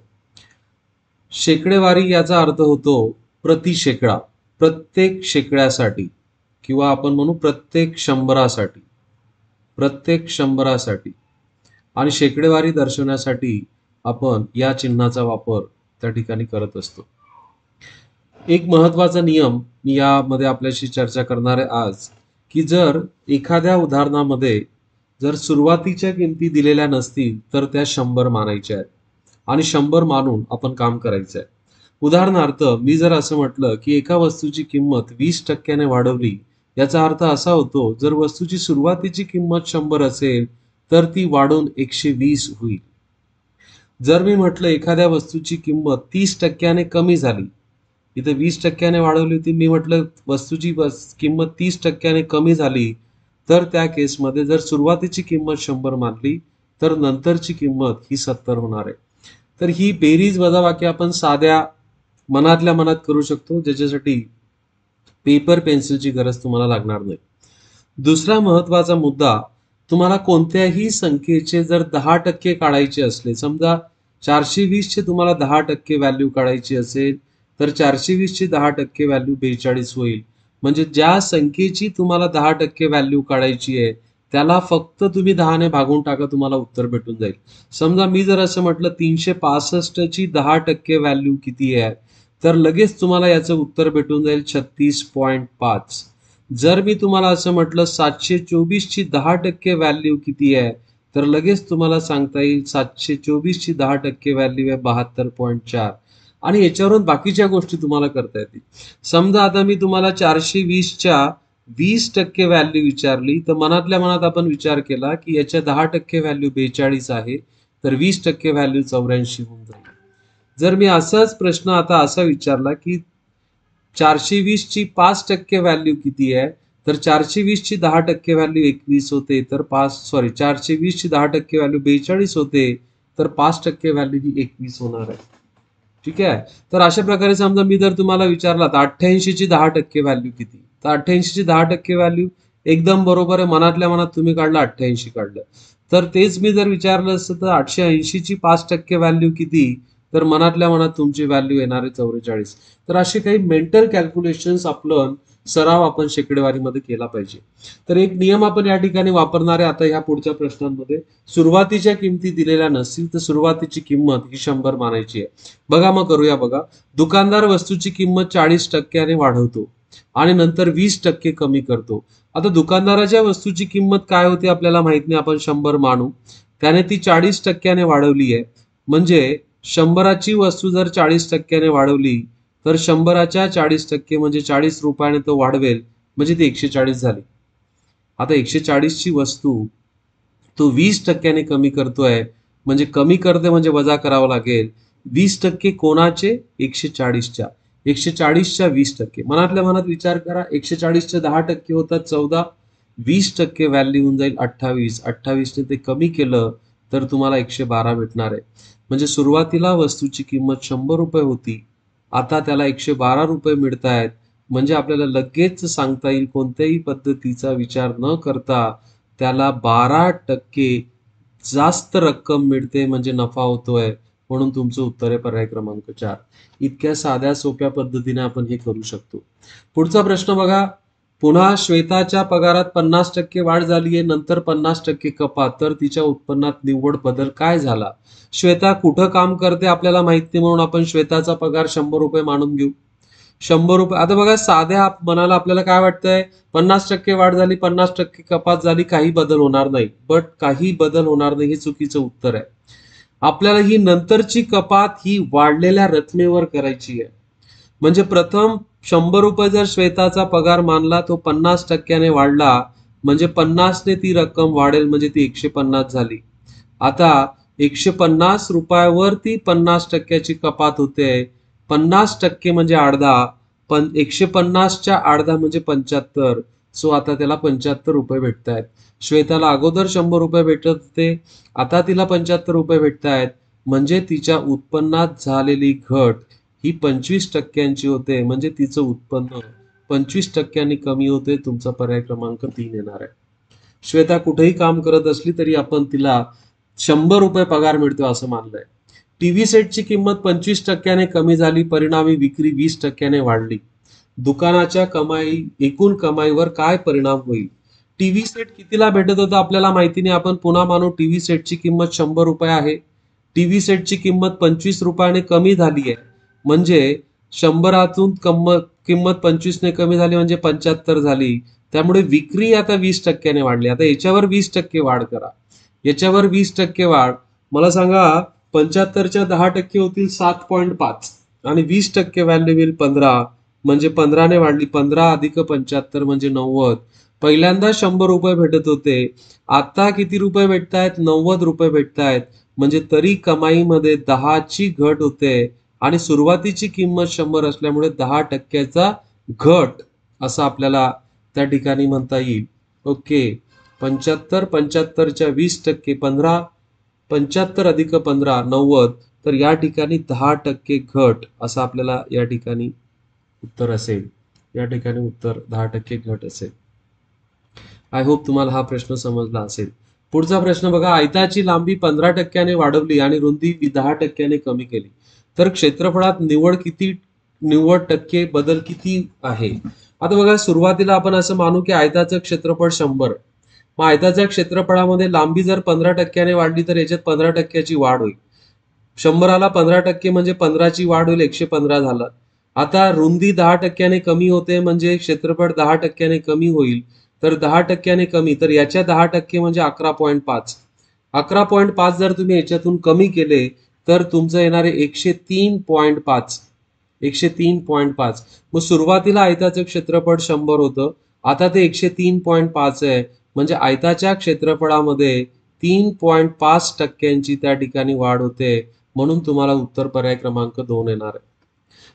S1: शेकडेवारी याचा अर्थ होतो प्रति शेकडा, प्रत्येक शेकड्यासाठी किंवा आपण म्हणू प्रत्येक शंभरासाठी, प्रत्येक शंभरासाठी. आणि शेकडेवारी दर्शवण्यासाठी आपण या चिन्हाचा वापर त्या ठिकाणी करत असतो. एक महत्वाचा नियम मी यामध्ये आपल्याशी चर्चा करणार आहे आज, की जर एखाद्या उदाहरणामध्ये जर सुरुवातीच्या किमती दिलेल्या नसतील तर त्या 100 मानायच्या आहेत आणि 100 मानून आपण काम करायचं आहे. उदाहरणार्थ मी जर असं म्हटलं की एका वस्तूची किंमत 20% वाढवली, याचा अर्थ असा होतो जर वस्तूची सुरुवातीची किंमत 100 असेल तर ती वाढून 120 होईल. जर मी म्हटलं एखाद्या वस्तूची किंमत 30% कमी झाली, इथे 20% वाढवली होती, मी म्हटलं वस्तूची किंमत 30% कमी झाली, तर त्या केसमध्ये जर सुरुवातीची किंमत 100 मानली तर नंतरची किंमत ही 70 होणार आहे. तर ही बेरीज वजाबाकी आपण साध्या मनातल्या मनात करू शकतो, ज्याच्यासाठी पेपर पेन्सिलची गरज तुम्हाला लागणार नाही. दुसरा महत्वाचा मुद्दा, तुम्हाला कोणत्याही संख्येचे जर 10% काढायचे असले, समजा 420 चे तुम्हाला 10% व्हॅल्यू काढायची असेल तर 420 ची 10% व्हॅल्यू 42 होईल. म्हणजे ज्या संख्येची तुम्हाला 10% व्हॅल्यू काढायची आहे त्याला फक्त तुम्ही 10 ने भागून टाका, तुम्हाला उत्तर भेटून जाईल. समजा मी जर असं म्हटलं 365 ची 10% व्हॅल्यू किती आहे, तर लगेच तुम्हाला याचं उत्तर भेटून जाईल 36.5. जर मी तुम्हाला असं म्हटलं 724 ची 10% व्हॅल्यू किती आहे, तर लगेच तुम्हाला सांगता येईल 724 ची 10% व्हॅल्यू आहे 72.4. आणि याच्यावरून बाकीच्या गोष्टी तुम्हाला करता येतील. समजा आता मी तुम्हाला 420च्या 20% व्हॅल्यू विचारली, तर मनातल्या मनात आपण विचार केला की याच्या 10% व्हॅल्यू 42 आहे, तर 20% व्हॅल्यू 84 होऊन जाईल. जर मी असाच प्रश्न आता असा विचारला की 420 ची 5% व्हॅल्यू किती आहे, तर 420 ची 10% व्हॅल्यू 21 होते, तर 420 ची 10% व्हॅल्यू 42 होते, तर 5% व्हॅल्यू ही 21 होणार आहे. ठीक आहे. तर अशा प्रकारे समजा मी जर तुम्हाला विचारला तर 88 ची 10% व्हॅल्यू किती, तर 88 ची 10% व्हॅल्यू एकदम बरोबर आहे, मनातल्या मनात तुम्ही काढलं 88 काढलं. तर तेच मी जर विचारलं असतं तर 880 ची 5% व्हॅल्यू किती, तर मनातल्या मनात तुमची व्हॅल्यू येणार आहे 44. तर असे काही मेंटल कॅल्क्युलेशन्स आपण सराव आपण शेकडेवारीमध्ये केला पाहिजे. तर एक नियम आपण या ठिकाणी वापरणार आहे आता ह्या पुढच्या प्रश्नांमध्ये. सुरुवातीच्या किमती दिलेल्या नसतील तर सुरुवातीची किंमत ही 100 मानायची आहे. बघा मग करूया बघा. दुकानदार वस्तूची किंमत 40% वाढवतो आणि नंतर 20% कमी करतो. आता दुकानदाराच्या वस्तूची किंमत काय होती आपल्याला माहित नाही, आपण 100 मानू. त्याने ती 40% वाढवली आहे, म्हणजे 100ची वस्तू जर 40% वाढवली तर 100च्या 40% म्हणजे 40 रुपयाने तो वाढवेल, म्हणजे ती 140 झाली. आता 140 ची वस्तू तो 20% कमी करतोय, म्हणजे कमी करते म्हणजे वजा करावं लागेल. 20% कोणाचे? 140च्या. 140च्या 20%. मनातल्या मनात विचार करा, 140च्या 10% होतात 14, 20% व्हॅल्यू होऊन जाईल 28. 28 ने ते कमी केलं तर तुम्हाला 112 भेटणार आहे. म्हणजे सुरुवातीला वस्तूची किंमत 100 रुपये होती, आता त्याला 112 रुपये मिळत आहेत. म्हणजे आपल्याला लगेच सांगता येईल कोणत्याही पद्धतीचा विचार न करता त्याला 12% जास्त रक्कम मिळते, म्हणजे नफा होतोय, म्हणून तुमचं उत्तर आहे पर्याय क्रमांक 4. इतक्या साध्या सोप्या पद्धतीने आपण हे करू शकतो. पुढचा प्रश्न बघा. पुन्हा श्वेताच्या पगारात 50% वाढ झाली आहे, नंतर 50% कपात, तर तिच्या उत्पन्नात निव्वळ बदल काय झाला? श्वेता कुठं काम करते आपल्याला माहित नाही, म्हणून आपण श्वेताचा पगार 100 रुपये मानून घेऊ. 100 रुपये. आता बघा साध्या मनाला आपल्याला काय वाटतंय, 50% वाढ झाली, 50% कपात झाली, काही बदल होणार नाही. बट काही बदल होणार नाही, हे चुकीचं उत्तर आहे. आपल्याला ही नंतरची कपात ही वाढलेल्या रकमेवर करायची आहे. म्हणजे प्रथम 100 रुपये जर श्वेताचा पगार मानला, तो 50%ने वाढला, म्हणजे 50ने ती रक्कम वाढेल, म्हणजे ती 150 झाली. आता 150 रुपयावर ती 50%ची कपात होते. 50% म्हणजे अर्धा, पण 150च्या अर्धा म्हणजे 75. सो आता त्याला 75 रुपये भेटत आहेत. श्वेताला अगोदर 100 रुपये भेटत होते, आता तिला 75 रुपये भेटत आहेत. म्हणजे तिच्या उत्पन्नात झालेली घट ही 25%ची होते. म्हणजे तिचं उत्पन्न 25%नी कमी होते. तुमचा पर्याय क्रमांक 3 येणार आहे. श्वेता कुठेही काम करत असली तरी आपण तिला 100 रुपये पगार मिळतो असं मानलंय. टीव्ही सेटची किंमत 25%ने कमी झाली, परिणामी विक्री 20%ने वाढली. दुकानाच्या एकूण कमाईवर काय परिणाम होईल? टीव्ही सेट कितीला भेटत होता आपल्याला माहिती नाही. आपण पुन्हा मानू टीव्ही सेटची किंमत 100 रुपये आहे. टीव्ही सेटची किंमत 25 रुपयाने कमी झाली आहे. म्हणजे 100तून किंमत 25ने कमी झाली, म्हणजे 75 झाली. त्यामुळे विक्री आता 20%ने वाढली. आता याच्यावर 20% वाढ करा. याच्यावर 20% वाढ. मला सांगा 75च्या 10% होतील 7.5 आणि 20% व्हॅल्यू होईल 15. म्हणजे 15ने वाढली. 15 अधिक 75 म्हणजे 90. पहिल्यांदा 100 रुपये भेटत होते, आता किती रुपये भेटत आहेत? 90 रुपये भेटत आहेत. म्हणजे तरी कमाईमध्ये 10ची घट होते आणि सुरुवातीची किंमत 100 असल्यामुळे 10%चा घट असं आपल्याला त्या ठिकाणी म्हणता येईल. ओके. 75, 75च्या 20% 15, 75 अधिक 15 90. तर या ठिकाणी 10% घट असं आपल्याला या ठिकाणी उत्तर असेल. या ठिकाणी उत्तर 10% घट असेल. आय होप तुम्हाला हा प्रश्न समजला असेल. पुढचा प्रश्न बघा. आयताची लांबी 15%ने वाढवली आणि रुंदी 10%ने कमी केली, तर क्षेत्रफळात निव्वळ टक्के बदल किती आहे? आता बघा सुरुवातीला आपण असं मानू की आयताचं क्षेत्रफळ 100. मग आयताच्या क्षेत्रफळामध्ये लांबी जर 15%ने वाढली तर याच्यात 15%ची वाढ होईल. 100ला 15% म्हणजे 15ची वाढ होईल, 115 झालं. आता रुंदी 10%ने कमी होते, म्हणजे क्षेत्रफळ 10%ने कमी होईल. तर 10%ने कमी, तर याच्या 10% म्हणजे 11.5. 11.5 जर तुम्ही याच्यातून कमी केले तर तुमचं येणार आहे 103.5. 103.5. मग सुरुवातीला आयताचं क्षेत्रफळ 100 होतं, आता ते 103.5 आहे. म्हणजे आयताच्या क्षेत्रफळामध्ये 3.5%ची त्या ठिकाणी वाढ होते. म्हणून तुम्हाला उत्तर पर्याय क्रमांक 2 येणार आहे.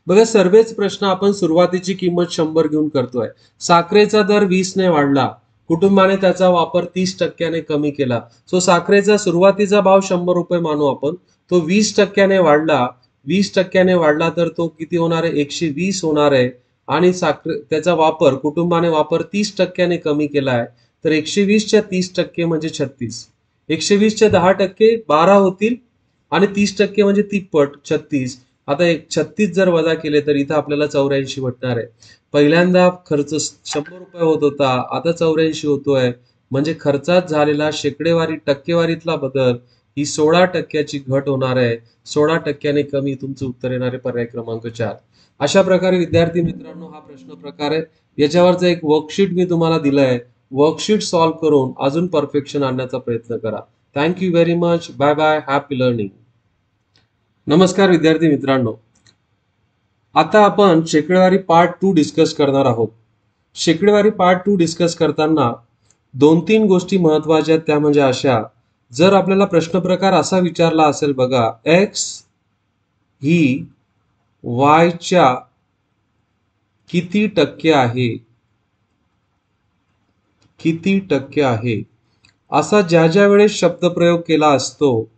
S1: बघा सर्वच प्रश्न आपण सुरुवातीची किंमत 100 घेऊन करतोय. साखरेचा दर 20ने वाढला, कुटुंबाने त्याचा वापर 30%ने कमी केला. सो साखरेचा सुरुवातीचा भाव 100 रुपये मानू आपण, तो 20%ने वाढला. 20%ने वाढला तर तो किती होणार आहे? 120 होणार आहे. आणि त्याचा वापर कुटुंबाने 30%ने कमी केला आहे. तर 120च्या 30% म्हणजे 36. 120च्या 10% 12 होतील आणि 30% म्हणजे तिप्पट 36. आता 36 जर वजा केले तर इथं आपल्याला 84 भेटणार आहे. पहिल्यांदा खर्च 100 रुपये होत होता, आता 84 होतोय. म्हणजे खर्चात झालेला शेकडेवारी टक्केवारीतला बदल ही 16%ची घट होणार आहे. 16%ने कमी. तुमचं उत्तर येणार आहे पर्याय क्रमांक 4. अशा प्रकारे विद्यार्थी मित्रांनो हा प्रश्न प्रकार आहे. याच्यावरचं एक वर्कशीट मी तुम्हाला दिलंय. वर्कशीट सॉल्व्ह करून अजून परफेक्शन आणण्याचा प्रयत्न करा. Thank you very much. Bye bye. Happy learning. नमस्कार विद्यार्थी मित्रांनो. आता आपण शेकडेवारी पार्ट 2 डिस्कस करणार आहोत. शेकडेवारी पार्ट 2 डिस्कस करताना 2-3 गोष्टी महत्वाच्या आहेत. त्या म्हणजे अशा, जर आपल्याला प्रश्न प्रकार असा विचारला असेल बघा, x ही y च्या किती टक्के आहे, किती टक्के आहे, असा ज्या वेळेस शब्दप्रयोग केला असतो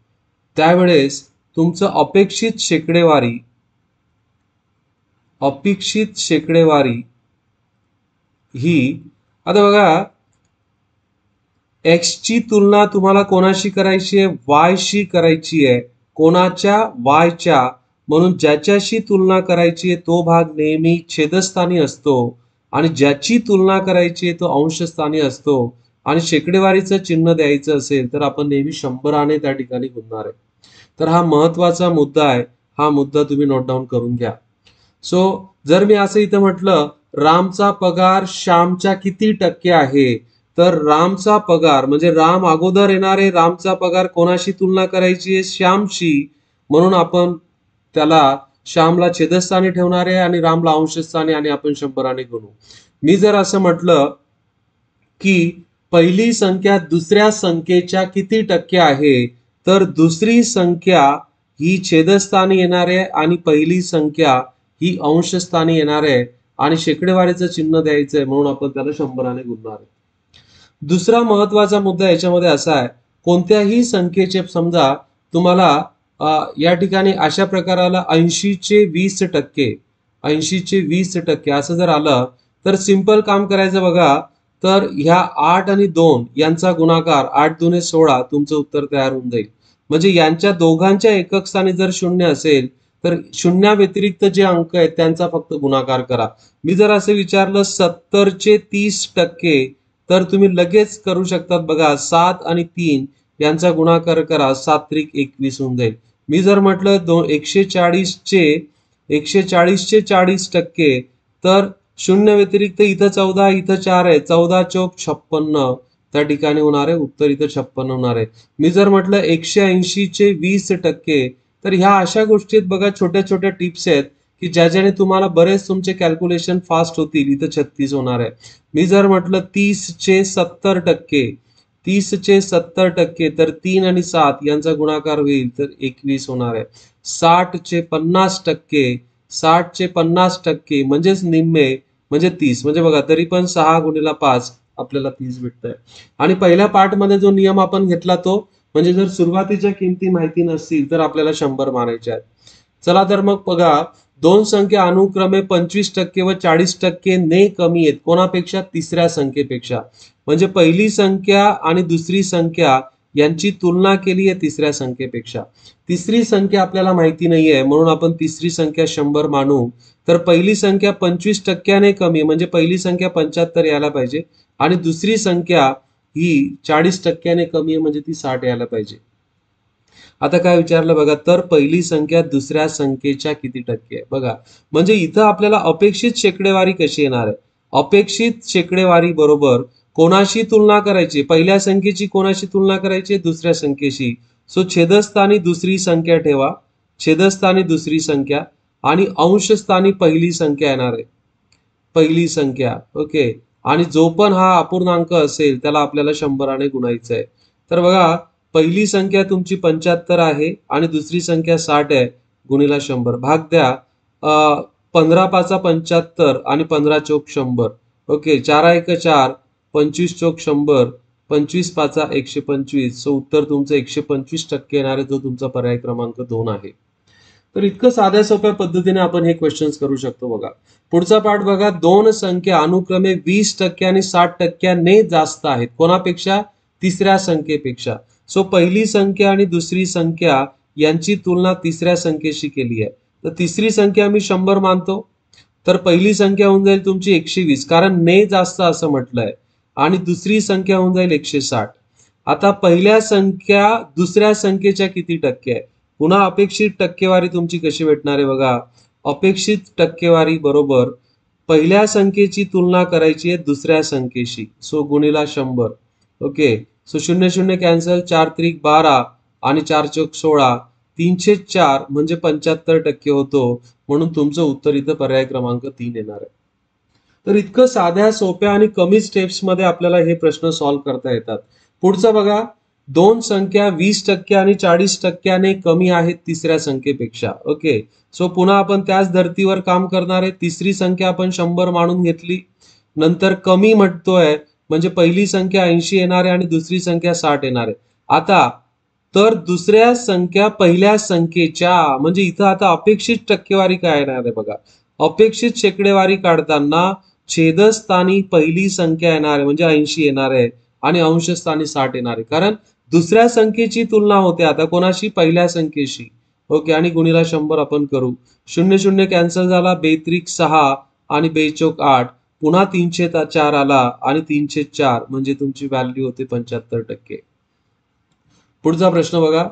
S1: त्यावेळेस तुमचं अपेक्षित शेकडेवारी ही, आता बघा x ची तुलना तुम्हाला कोणाशी करायची आहे? y शी करायची आहे. कोणाच्या? y च्या. म्हणून ज्याच्याशी तुलना करायची आहे तो भाग नेहमी छेदस्थानी असतो आणि ज्याची तुलना करायची आहे तो अंशस्थानी असतो. आणि शेकडेवारीचं चिन्ह द्यायचं असेल तर आपण नेहमी 100ने त्या ठिकाणी गुणणार आहे. तर हा महत्वाचा मुद्दा आहे. हा मुद्दा तुम्ही नोट डाऊन करून घ्या. सो जर मी असं इथं म्हटलं रामचा पगार श्यामच्या किती टक्के आहे, तर रामचा पगार म्हणजे राम अगोदर येणारे, रामचा पगार कोणाशी तुलना करायची आहे, श्यामशी. म्हणून आपण त्याला श्यामला छेदस्थानी ठेवणार आहे आणि रामला अंशस्थानी आणि आपण 100ने गुणू. मी जर असं म्हटलं की पहिली संख्या दुसऱ्या संख्येच्या किती टक्के आहे, तर दुसरी संख्या ही छेदस्थानी येणार आहे आणि पहिली संख्या ही अंशस्थानी येणार आहे आणि शेकडेवारीचं चिन्ह द्यायचं आहे म्हणून आपण त्याला 100ने गुणणार आहे. दुसरा महत्वाचा मुद्दा याच्यामध्ये असा आहे, कोणत्याही संख्येचे समजा तुम्हाला या ठिकाणी अशा प्रकाराला 80/20%, 80/20% असं जर आलं तर सिंपल काम करायचं बघा. तर ह्या 8 आणि 2 यांचा गुणाकार 8 दुने 16 तुमचं उत्तर तयार होऊन जाईल. म्हणजे यांच्या दोघांच्या एकक स्थानी जर 0 असेल तर शून्या व्यतिरिक्त जे अंक आहेत त्यांचा फक्त गुणाकार करा. मी जर असं विचारलं 70/30%, तर तुम्ही लगेच करू शकतात बघा. 7 आणि 3 यांचा गुणाकार करा, 7×3=21 होऊन जाईल. मी जर म्हटलं 140/40%, तर शून्य व्यतिरिक्त इथं 14, इथं 4 आहे, 14×4 = 56 त्या ठिकाणी होणार आहे. उत्तर इथं 56 होणार आहे. मी जर म्हटलं 180/20%, तर ह्या अशा गोष्टी आहेत बघा, छोट्या छोट्या टिप्स आहेत की ज्याने तुम्हाला बरेच तुमचे कॅल्क्युलेशन फास्ट होतील. इथं 36 होणार आहे. मी जर म्हटलं 30/70%, 30/70%, तर 3 आणि 7 यांचा गुणाकार होईल तर 21 होणार आहे. 60/50%, 60/50% म्हणजेच निम्मे म्हणजे 30. म्हणजे बघा तरी पण 6 × 5 आपल्याला 30 भेटत आहे. आणि पहिल्या पार्ट मध्ये जो नियम आपण घेतला तो म्हणजे जर सुरुवातीच्या किमती माहिती नसतील तर आपल्याला 100 मानायच्या आहेत. चला तर मग बघा, दोन संख्या अनुक्रमे 25% व 40% ने कमी आहेत कोणापेक्षा, तिसऱ्या संख्येपेक्षा. म्हणजे पहिली संख्या आणि दुसरी संख्या यांची तुलना केली आहे तिसऱ्या संख्येपेक्षा. तिसरी संख्या आपल्याला माहिती नाहीये म्हणून आपण तिसरी संख्या 100 मानू. तर पहिली संख्या 25%ने कमी म्हणजे पहिली संख्या 75 यायला पाहिजे आणि दुसरी संख्या ही 40%ने कमी आहे म्हणजे ती 60 यायला पाहिजे. आता काय विचारलं बघा, तर पहिली संख्या दुसऱ्या संख्येच्या किती टक्के आहे बघा. म्हणजे इथं आपल्याला अपेक्षित शेकडेवारी कशी येणार आहे, अपेक्षित शेकडेवारी बरोबर कोणाशी तुलना करायची, पहिल्या संख्येची कोणाशी तुलना करायची, दुसऱ्या संख्येशी. सो छेदस्थानी दुसरी संख्या ठेवा, छेदस्थानी दुसरी संख्या आणि अंशस्थानी पहिली संख्या येणार आहे, पहिली संख्या. ओके. आणि जो पण हा अपूर्णांक असेल त्याला आपल्याला 100ने गुणायचं आहे. तर बघा, पहिली संख्या तुमची 75 आहे आणि दुसरी संख्या 60 आहे. गुणिला 100 भाग द्या. 15×5 = 75 आणि 15×4 = 100. ओके. 4×1 = 4, 25×4 = 100, 25×5 = 125. सो उत्तर तुमचं 125% येणार आहे, जो तुमचा पर्याय क्रमांक 2 आहे. तर इतकं साध्या सोप्या पद्धतीने आपण हे क्वेश्चन्स करू शकतो बघा. पुढचा पार्ट बघा, दोन संख्या अनुक्रमे 20% आणि 60%ने जास्त आहेत कोणापेक्षा, तिसऱ्या संख्येपेक्षा. सो पहिली संख्या आणि दुसरी संख्या यांची तुलना तिसऱ्या संख्येशी केली आहे. तर तिसरी संख्या मी 100 मानतो, तर पहिली संख्या होऊन जाईल तुमची 120 कारण ने जास्त असं म्हटलंय आणि दुसरी संख्या होऊन जाईल 160. आता पहिल्या संख्या दुसऱ्या संख्येच्या किती टक्के आहे, पुन्हा अपेक्षित टक्केवारी तुमची कशी भेटणार आहे बघा. अपेक्षित टक्केवारी बरोबर पहिल्या संख्येची तुलना करायची आहे दुसऱ्या संख्येशी. सो गुणिला 100. ओके. सो 0 कॅन्सल, 4×3 = 12 आणि 4×4 = 304 म्हणजे 75% होतो. म्हणून तुमचं उत्तर इथं पर्याय क्रमांक 3 येणार आहे. तर इतकं साध्या सोप्या आणि कमी स्टेप्स मध्ये आपल्याला हे प्रश्न सॉल्व्ह करता येतात. पुढचं बघा, दोन संख्या 20% आणि 40%ने कमी आहेत तिसऱ्या संख्येपेक्षा. ओके. सो पुन्हा आपण त्याच धर्तीवर काम करणार आहे. तिसरी संख्या आपण 100 मानून घेतली, नंतर कमी म्हणतोय म्हणजे पहिली संख्या 80 येणार आहे आणि दुसरी संख्या 60 येणार आहे. आता तर दुसऱ्या संख्या पहिल्या संख्येच्या म्हणजे इथं आता अपेक्षित टक्केवारी काय येणार आहे बघा. अपेक्षित शेकडेवारी काढताना छेदस्थानी पहिली संख्या येणार आहे म्हणजे 80 येणार आहे आणि अंशस्थानी 60 येणार आहे, कारण दुसऱ्या संख्येची तुलना होते आता कोणाशी, पहिल्या संख्येशी. ओके. आणि गुणिला 100 आपण करू. 0 कॅन्सल झाला, 2×6 आणि 2×4 पुन्हा 304 आला आणि 304 म्हणजे तुमची व्हॅल्यू होते 75%. पुढचा प्रश्न बघा,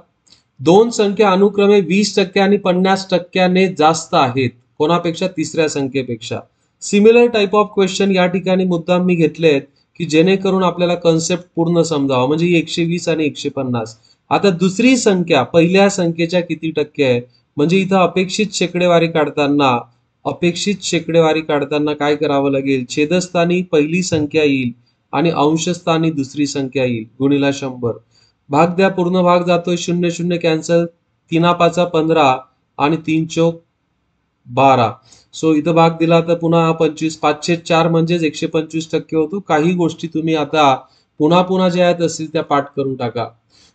S1: दोन संख्या अनुक्रमे 20% आणि 50%ने जास्त आहेत कोणापेक्षा? तिसऱ्या संख्येपेक्षा. सिमिलर टाइप ऑफ क्वेश्चन या ठिकाणी मुद्दाम मी घेतलेत की जेणेकरून आपल्याला कन्सेप्ट पूर्ण समजावा. म्हणजे 120 आणि 150. आता दुसरी संख्या पहिल्या संख्येच्या किती टक्के आहे? म्हणजे इथं अपेक्षित शेकडेवारी काढताना काय करावं लागेल? छेदस्थानी पहिली संख्या येईल आणि अंशस्थानी दुसरी संख्या येईल गुणिला 100. भाग द्या, पूर्ण भाग जातोय, 0 0 कॅन्सल, 3 5 15 आणि 3 चौक 12. सो इथं भाग दिला तर पुन्हा 25, 5/4 म्हणजेच 125% होतो. काही गोष्टी तुम्ही आता पुन्हा पुन्हा ज्या आहेत असतील त्या पाठ करून टाका.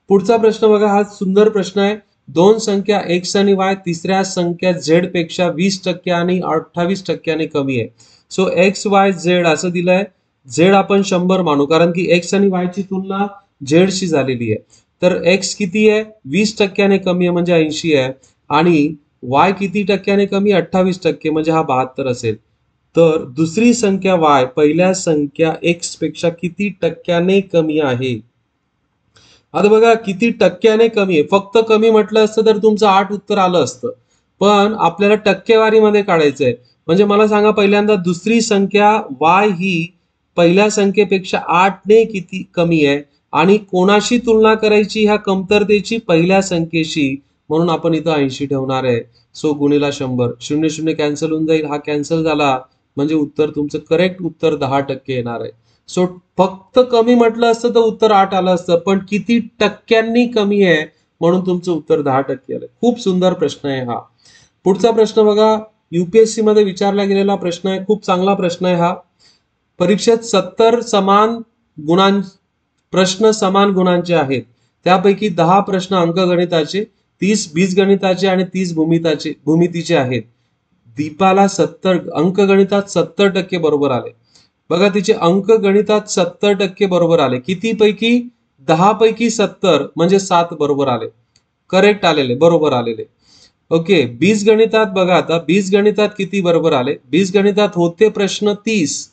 S1: पुढचा प्रश्न बघा, हा सुंदर प्रश्न आहे. दोन संख्या एक्स आणि वाय तिसऱ्या संख्या झेड पेक्षा 20% आणि 28% कमी आहे. सो एक्स वाय झेड असं दिलंय. झेड आपण 100 मानू, कारण की एक्स आणि वाय ची तुलना झेडशी झालेली आहे. तर एक्स किती आहे? 20% कमी आहे, म्हणजे 80 आहे. आणि वाय किती टक्क्याने कमी? 28%, म्हणजे हा 72 असेल. तर दुसरी संख्या वाय पहिल्या संख्या एक्स पेक्षा किती टक्क्याने कमी आहे? आता बघा किती टक्क्याने कमी आहे. फक्त कमी म्हटलं असतं तर तुमचं 8 उत्तर आलं असतं. पण आपल्याला टक्केवारीमध्ये काढायचंय. म्हणजे मला सांगा पहिल्यांदा, दुसरी संख्या वाय ही पहिल्या संख्येपेक्षा 8 ने किती कमी आहे आणि कोणाशी तुलना करायची? ह्या कमतरतेची पहिल्या संख्येशी. म्हणून आपण इथं 80 ठेवणार आहे. सो गुणिला 100, 0 0 कॅन्सल होऊन जाईल, हा कॅन्सल झाला, म्हणजे उत्तर तुमचं करेक्ट उत्तर 10% येणार आहे. सो फक्त कमी म्हटलं असतं तर उत्तर 8 आलं असतं, पण किती टक्क्यांनी कमी आहे म्हणून तुमचं उत्तर 10% आलं. खूप सुंदर प्रश्न आहे हा. पुढचा प्रश्न बघा, युपीएससी मध्ये विचारला गेलेला प्रश्न आहे. खूप चांगला प्रश्न आहे हा. परीक्षेत 70 प्रश्न समान गुणांचे आहेत. त्यापैकी 10 प्रश्न अंकगणिताचे, 30 बीजगणिताचे आणि 30 भूमितीचे आहेत. दीपाला 70 अंकगणितात 70% बरोबर आले. बघा, तिचे अंक गणितात 70% बरोबर आले. किती पैकी? 10 पैकी 70, म्हणजे 7 बरोबर आले. करेक्ट आलेले, बरोबर आलेले. ओके, बीजगणितात बघा, आता बीजगणितात किती बरोबर आले? बीजगणितात होते प्रश्न 30,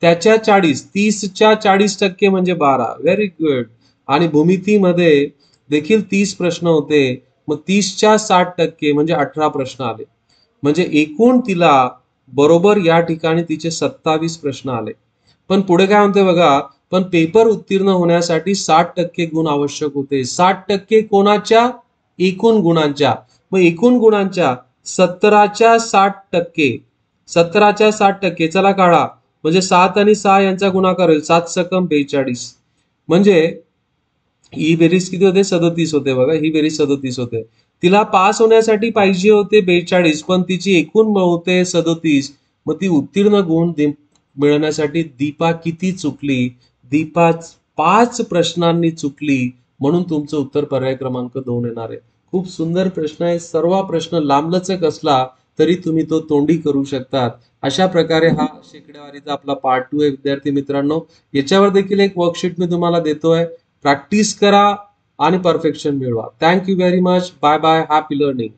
S1: त्याच्या 40, 30च्या 40% म्हणजे 12. Very good. आणि भूमितीमध्ये देखील 30 प्रश्न होते, मग 30च्या 60% म्हणजे 18 प्रश्न आले. म्हणजे एकूण तिला बरोबर या ठिकाणी तिचे 27 प्रश्न आले. पण पुढे काय म्हणते बघा, पण पेपर उत्तीर्ण होण्यासाठी 60% गुण आवश्यक होते. 60% कोणाच्या? एकूण गुणांच्या. मग एकूण गुणांच्या 17च्या 60%, 17च्या 60%, चला काढा. म्हणजे 7 आणि 6 यांचा गुणाकार होईल, 7 सकम 42. म्हणजे ही बेरीज किती होते? 37 होते. बघा, ही बेरीज 37 होते. तिला पास होण्यासाठी पाहिजे होते 42, पण तिची एकूण होते 37. मग ती उत्तीर्ण गुण मिळवण्यासाठी दीपा किती चुकली? दीपा 5 प्रश्नांनी चुकली. म्हणून तुमचं उत्तर पर्याय क्रमांक 2 येणार आहे. खूप सुंदर प्रश्न आहे. सर्व प्रश्न लांबलचक असला तरी तुम्ही तो तोंडी करू शकतात. अशा प्रकारे हा शेकडेवारीचा आपला पार्ट 2 आहे. विद्यार्थी मित्रांनो, याच्यावर देखील एक वर्कशीट मी तुम्हाला देतोय. प्रॅक्टिस करा आणि परफेक्शन मिळवा. Thank you very much. Bye bye. Happy learning.